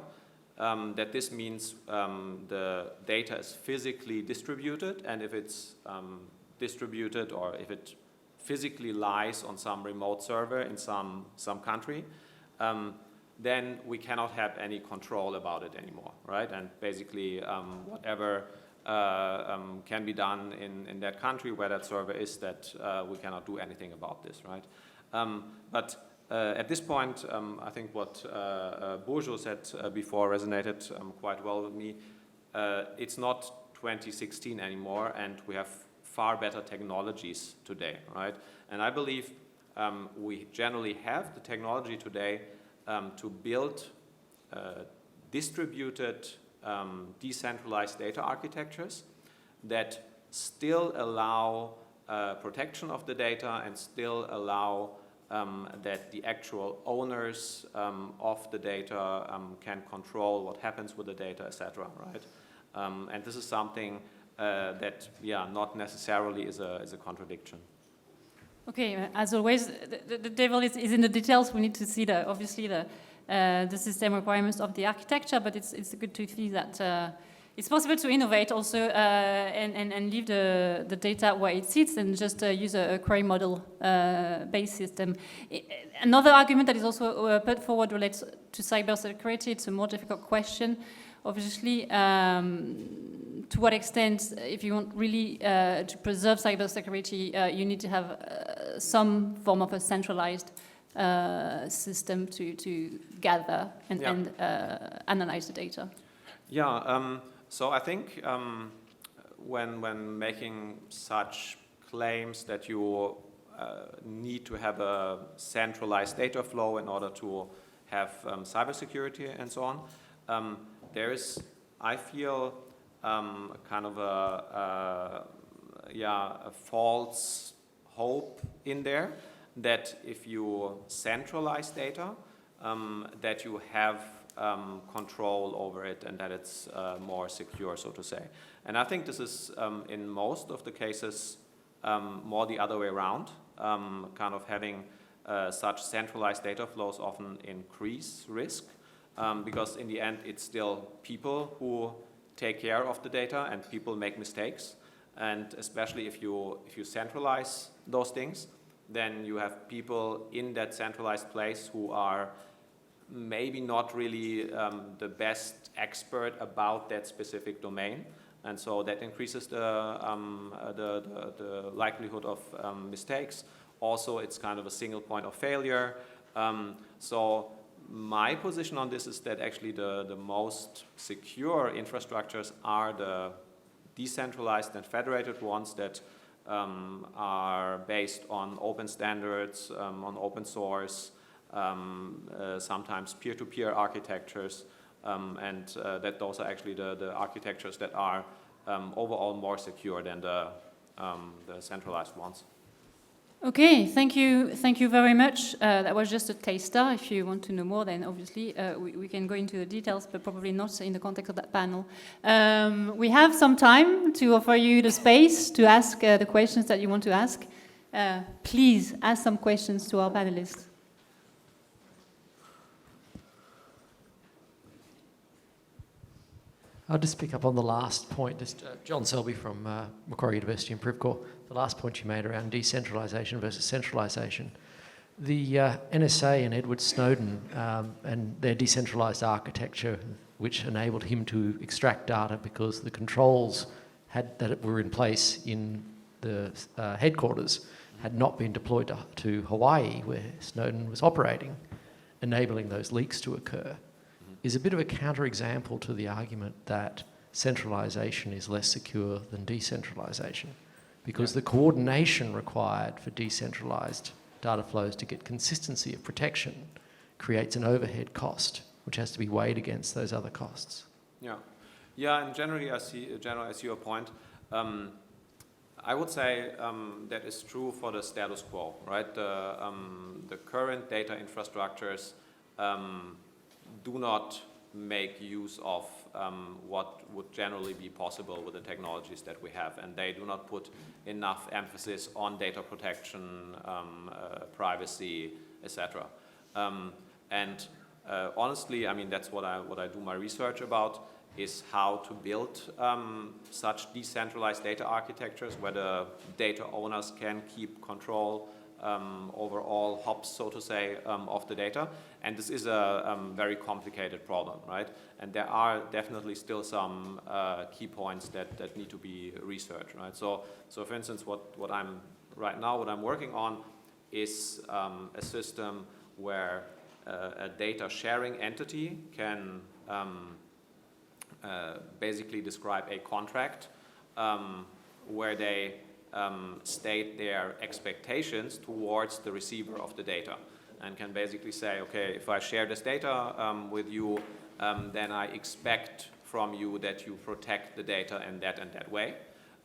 that this means the data is physically distributed, and if it's distributed or if it physically lies on some remote server in some country, then we cannot have any control about it anymore, right? And basically whatever can be done in that country where that server is, that we cannot do anything about this, right? But at this point, I think what Burjo said before resonated quite well with me. It's not 2016 anymore, and we have far better technologies today, right? And I believe we generally have the technology today to build distributed, decentralized data architectures that still allow protection of the data and still allow that the actual owners of the data can control what happens with the data, etc., right? And this is something that, not necessarily is a contradiction. Okay, as always, the devil is in the details. We need to see obviously the system requirements of the architecture, but it's good to see that it's possible to innovate also and leave the data where it sits and just use a query model based system. Another argument that is also put forward relates to cybersecurity. It's a more difficult question, obviously. To what extent, if you want really to preserve cybersecurity, you need to have some form of a centralized system to gather and analyze the data. Yeah, so I think when making such claims that you need to have a centralized data flow in order to have cybersecurity and so on, there is, I feel, kind of a false hope in there that if you centralize data, that you have control over it and that it's more secure, so to say. And I think this is, in most of the cases, more the other way around. Kind of having such centralized data flows often increase risk, because in the end it's still people who take care of the data and people make mistakes. And especially if you centralize those things, then you have people in that centralized place who are maybe not really the best expert about that specific domain, and so that increases the likelihood of mistakes. Also, it's kind of a single point of failure. So my position on this is that actually the most secure infrastructures are the decentralized and federated ones that are based on open standards, on open source, sometimes peer-to-peer architectures, and that those are actually the architectures that are overall more secure than the centralized ones. Okay, thank you very much. That was just a taster. If you want to know more, then obviously we can go into the details, but probably not in the context of that panel. We have some time to offer you the space to ask the questions that you want to ask. please ask some questions to our panelists. I'll just pick up on the last point. John Selby from Macquarie University in Privcorp. The last point you made around decentralisation versus centralisation. The NSA and Edward Snowden and their decentralised architecture, which enabled him to extract data because the controls that were in place in the headquarters had not been deployed to Hawaii, where Snowden was operating, enabling those leaks to occur, is a bit of a counterexample to the argument that centralisation is less secure than decentralisation, because the coordination required for decentralised data flows to get consistency of protection creates an overhead cost, which has to be weighed against those other costs. Yeah, and generally I see your point. I would say that is true for the status quo, right? The current data infrastructures do not make use of what would generally be possible with the technologies that we have, and they do not put enough emphasis on data protection, privacy, etc. Honestly, I mean, that's what I do my research about, is how to build such decentralized data architectures where the data owners can keep control over all hops, so to say, of the data. And this is a very complicated problem, right? And there are definitely still some key points that need to be researched, right? So for instance, what I'm working on is a system where a data sharing entity can basically describe a contract where they state their expectations towards the receiver of the data, and can basically say, okay, if I share this data with you, then I expect from you that you protect the data in that way.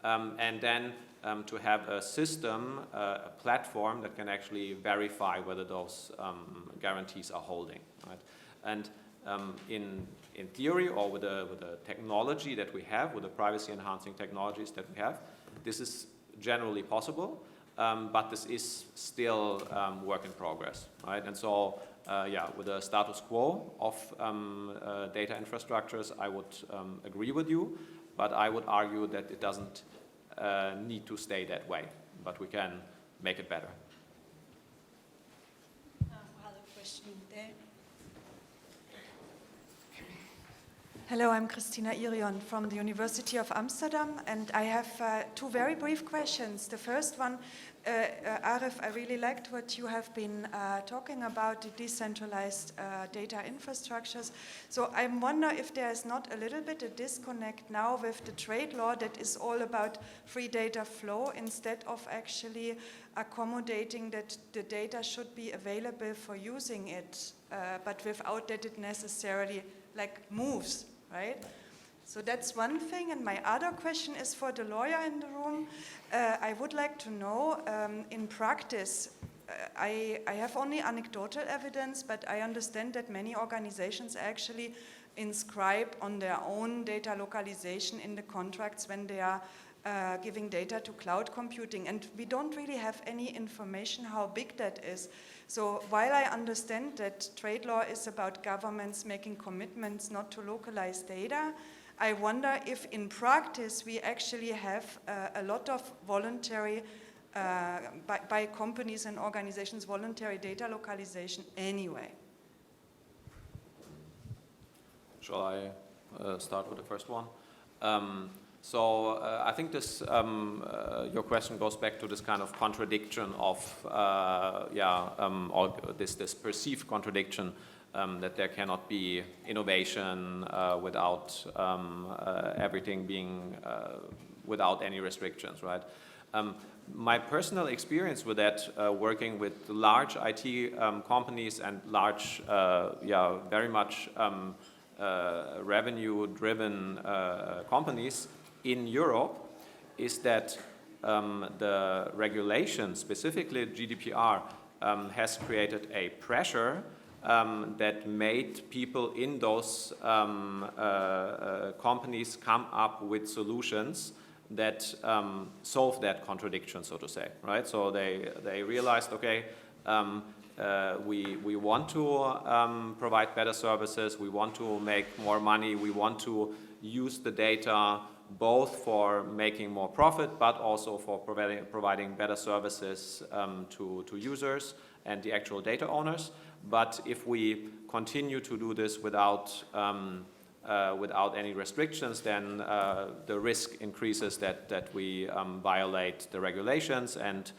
And then to have a system, a platform that can actually verify whether those guarantees are holding, right? And in theory, or with the technology that we have, with the privacy enhancing technologies that we have, this is generally possible, but this is still work in progress, right? And so, with the status quo of data infrastructures, I would agree with you, but I would argue that it doesn't need to stay that way, but we can make it better. We'll have a question there. Hello, I'm Christina Irion from the University of Amsterdam, and I have two very brief questions. The first one, Arif, I really liked what you have been talking about, the decentralized data infrastructures. So I wonder if there is not a little bit a disconnect now with the trade law that is all about free data flow, instead of actually accommodating that the data should be available for using it, but without that it necessarily moves. Right? So that's one thing. And my other question is for the lawyer in the room. I would like to know, in practice, I have only anecdotal evidence, but I understand that many organizations actually inscribe on their own data localization in the contracts when they are giving data to cloud computing. And we don't really have any information how big that is. So while I understand that trade law is about governments making commitments not to localize data, I wonder if in practice we actually have a lot of voluntary, by companies and organizations, voluntary data localization anyway. Shall I start with the first one? So I think this, your question goes back to this kind of contradiction of, or this perceived contradiction that there cannot be innovation without everything being without any restrictions, right? My personal experience with that, working with large IT companies and large, very much revenue-driven companies in Europe, is that the regulation, specifically GDPR, has created a pressure that made people in those companies come up with solutions that solve that contradiction, so to say, right? So they realized, okay, we want to provide better services, we want to make more money, we want to use the data both for making more profit, but also for providing better services to users and the actual data owners. But if we continue to do this without any restrictions, then the risk increases that we violate the regulations, and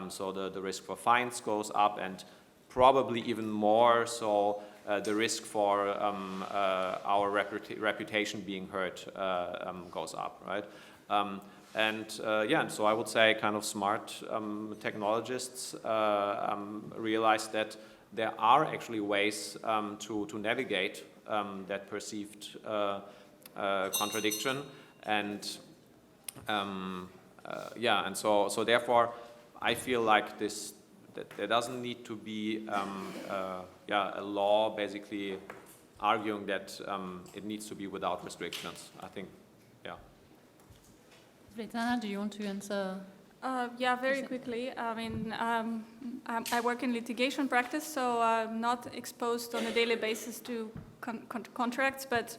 so the risk for fines goes up, and probably even more so the risk for our reputation being hurt goes up, right? And so I would say kind of smart technologists realize that there are actually ways to navigate that perceived contradiction, and and so therefore I feel like that there doesn't need to be a law basically arguing that it needs to be without restrictions. I think, Svetlana, do you want to answer? Yeah, very quickly. I mean, I work in litigation practice, so I'm not exposed on a daily basis to contracts, but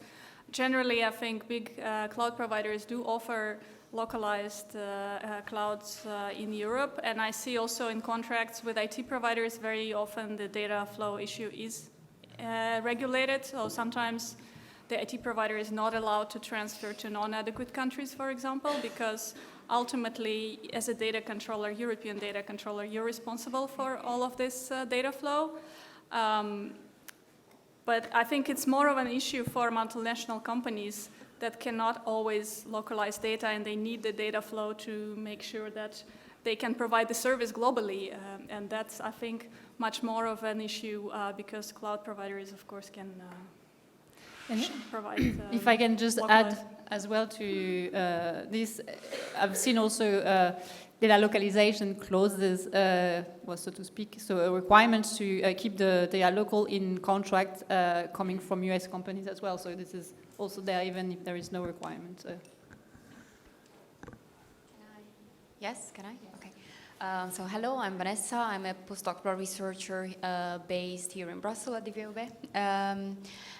generally I think big cloud providers do offer localized clouds in Europe, and I see also in contracts with IT providers very often the data flow issue is regulated, so sometimes the IT provider is not allowed to transfer to non-adequate countries, for example, because ultimately, as a data controller, European data controller, you're responsible for all of this data flow. But I think it's more of an issue for multinational companies that cannot always localize data, and they need the data flow to make sure that they can provide the service globally. And that's, I think, much more of an issue because cloud providers, of course, can provide. If I can just add as well to this, I've seen also data localization clauses, so to speak, so a requirement to keep the data local in contract coming from US companies as well. So this is also there even if there is no requirement. Yes, can I? Okay. So hello, I'm Vanessa. I'm a postdoctoral researcher based here in Brussels at the WTO.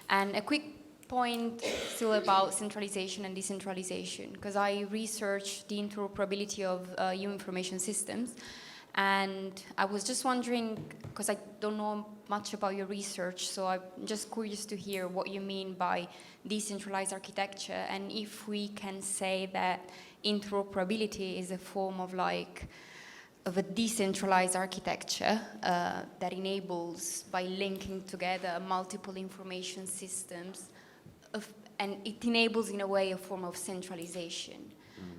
And a quick point still about centralization and decentralization, because I research the interoperability of EU information systems, and I was just wondering, because I don't know much about your research, so I'm just curious to hear what you mean by decentralized architecture, and if we can say that interoperability is a form of a decentralized architecture that enables, by linking together multiple information systems, and it enables in a way a form of centralization.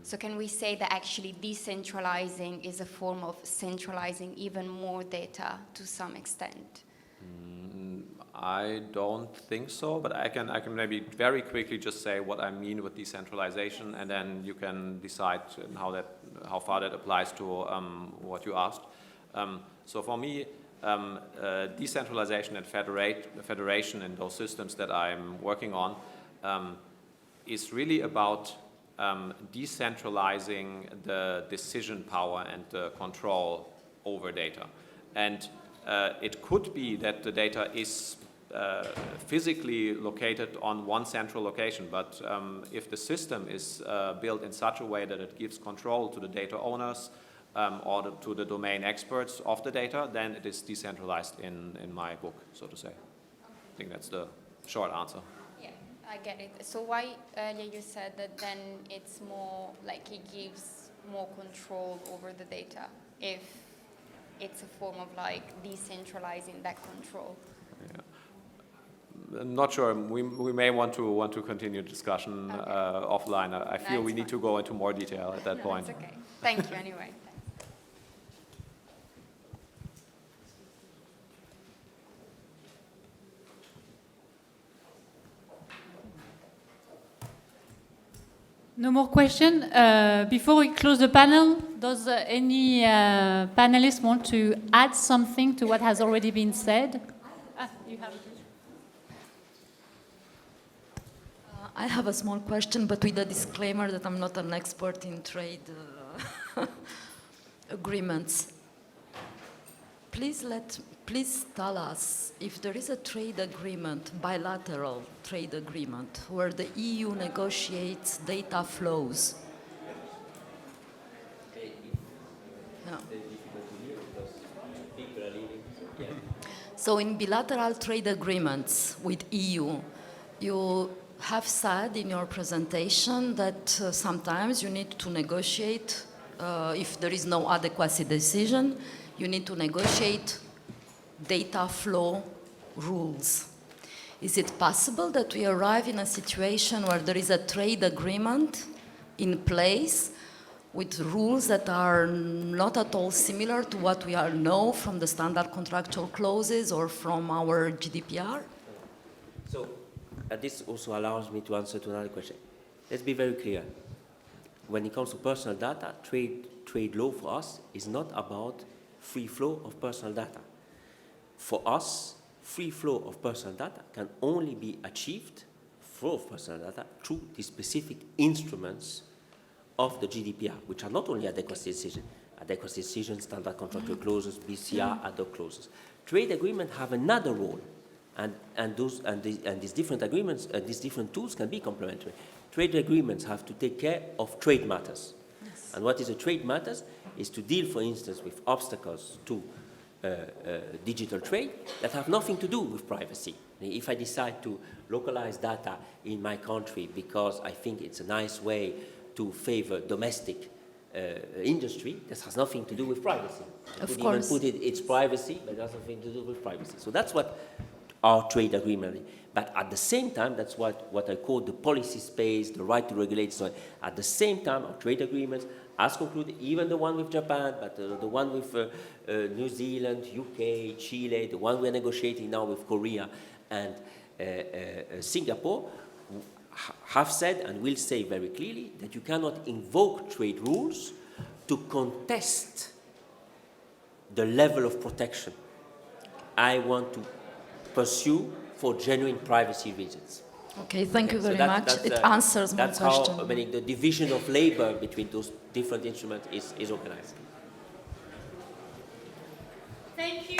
So can we say that actually decentralizing is a form of centralizing even more data to some extent? I don't think so, but I can maybe very quickly just say what I mean with decentralization, and then you can decide how far that applies to what you asked. So for me, decentralization and federation in those systems that I'm working on is really about decentralizing the decision power and the control over data. And it could be that the data is physically located on one central location, but if the system is built in such a way that it gives control to the data owners or to the domain experts of the data, then it is decentralized in my book, so to say. I think that's the short answer. Yeah, I get it. So why earlier you said that then it's more like it gives more control over the data if it's a form of decentralizing that control? I'm not sure. We may want to continue discussion offline. I feel we need to go into more detail at that point. That's okay. Thank you anyway. No more question. Before we close the panel, does any panelist want to add something to what has already been said? You have it. I have a small question, but with a disclaimer that I'm not an expert in trade agreements. Please tell us if there is a trade agreement, bilateral trade agreement, where the EU negotiates data flows. Yeah. So in bilateral trade agreements with EU, you have said in your presentation that sometimes you need to negotiate, if there is no adequacy decision, you need to negotiate data flow rules. Is it possible that we arrive in a situation where there is a trade agreement in place with rules that are not at all similar to what we know from the standard contractual clauses or from our GDPR? So this also allows me to answer to another question. Let's be very clear. When it comes to personal data, trade law for us is not about free flow of personal data. For us, free flow of personal data can only be achieved, flow of personal data, through the specific instruments of the GDPR, which are not only adequacy decision, standard contractual clauses, BCR, other clauses. Trade agreements have another role, and these different agreements, these different tools can be complementary. Trade agreements have to take care of trade matters. Yes. And what is a trade matters is to deal, for instance, with obstacles to digital trade that have nothing to do with privacy. If I decide to localize data in my country because I think it's a nice way to favor domestic industry, this has nothing to do with privacy. Of course. Even put it's privacy, but it has nothing to do with privacy. So that's what our trade agreement is. But at the same time, that's what I call the policy space, the right to regulate. So at the same time, our trade agreements, as concluded, even the one with Japan, but the one with New Zealand, UK, Chile, the one we're negotiating now with Korea and Singapore, have said and will say very clearly that you cannot invoke trade rules to contest the level of protection I want to pursue for genuine privacy reasons. Okay, thank you very much. It answers my question. That's how the division of labor between those different instruments is organized. Thank you.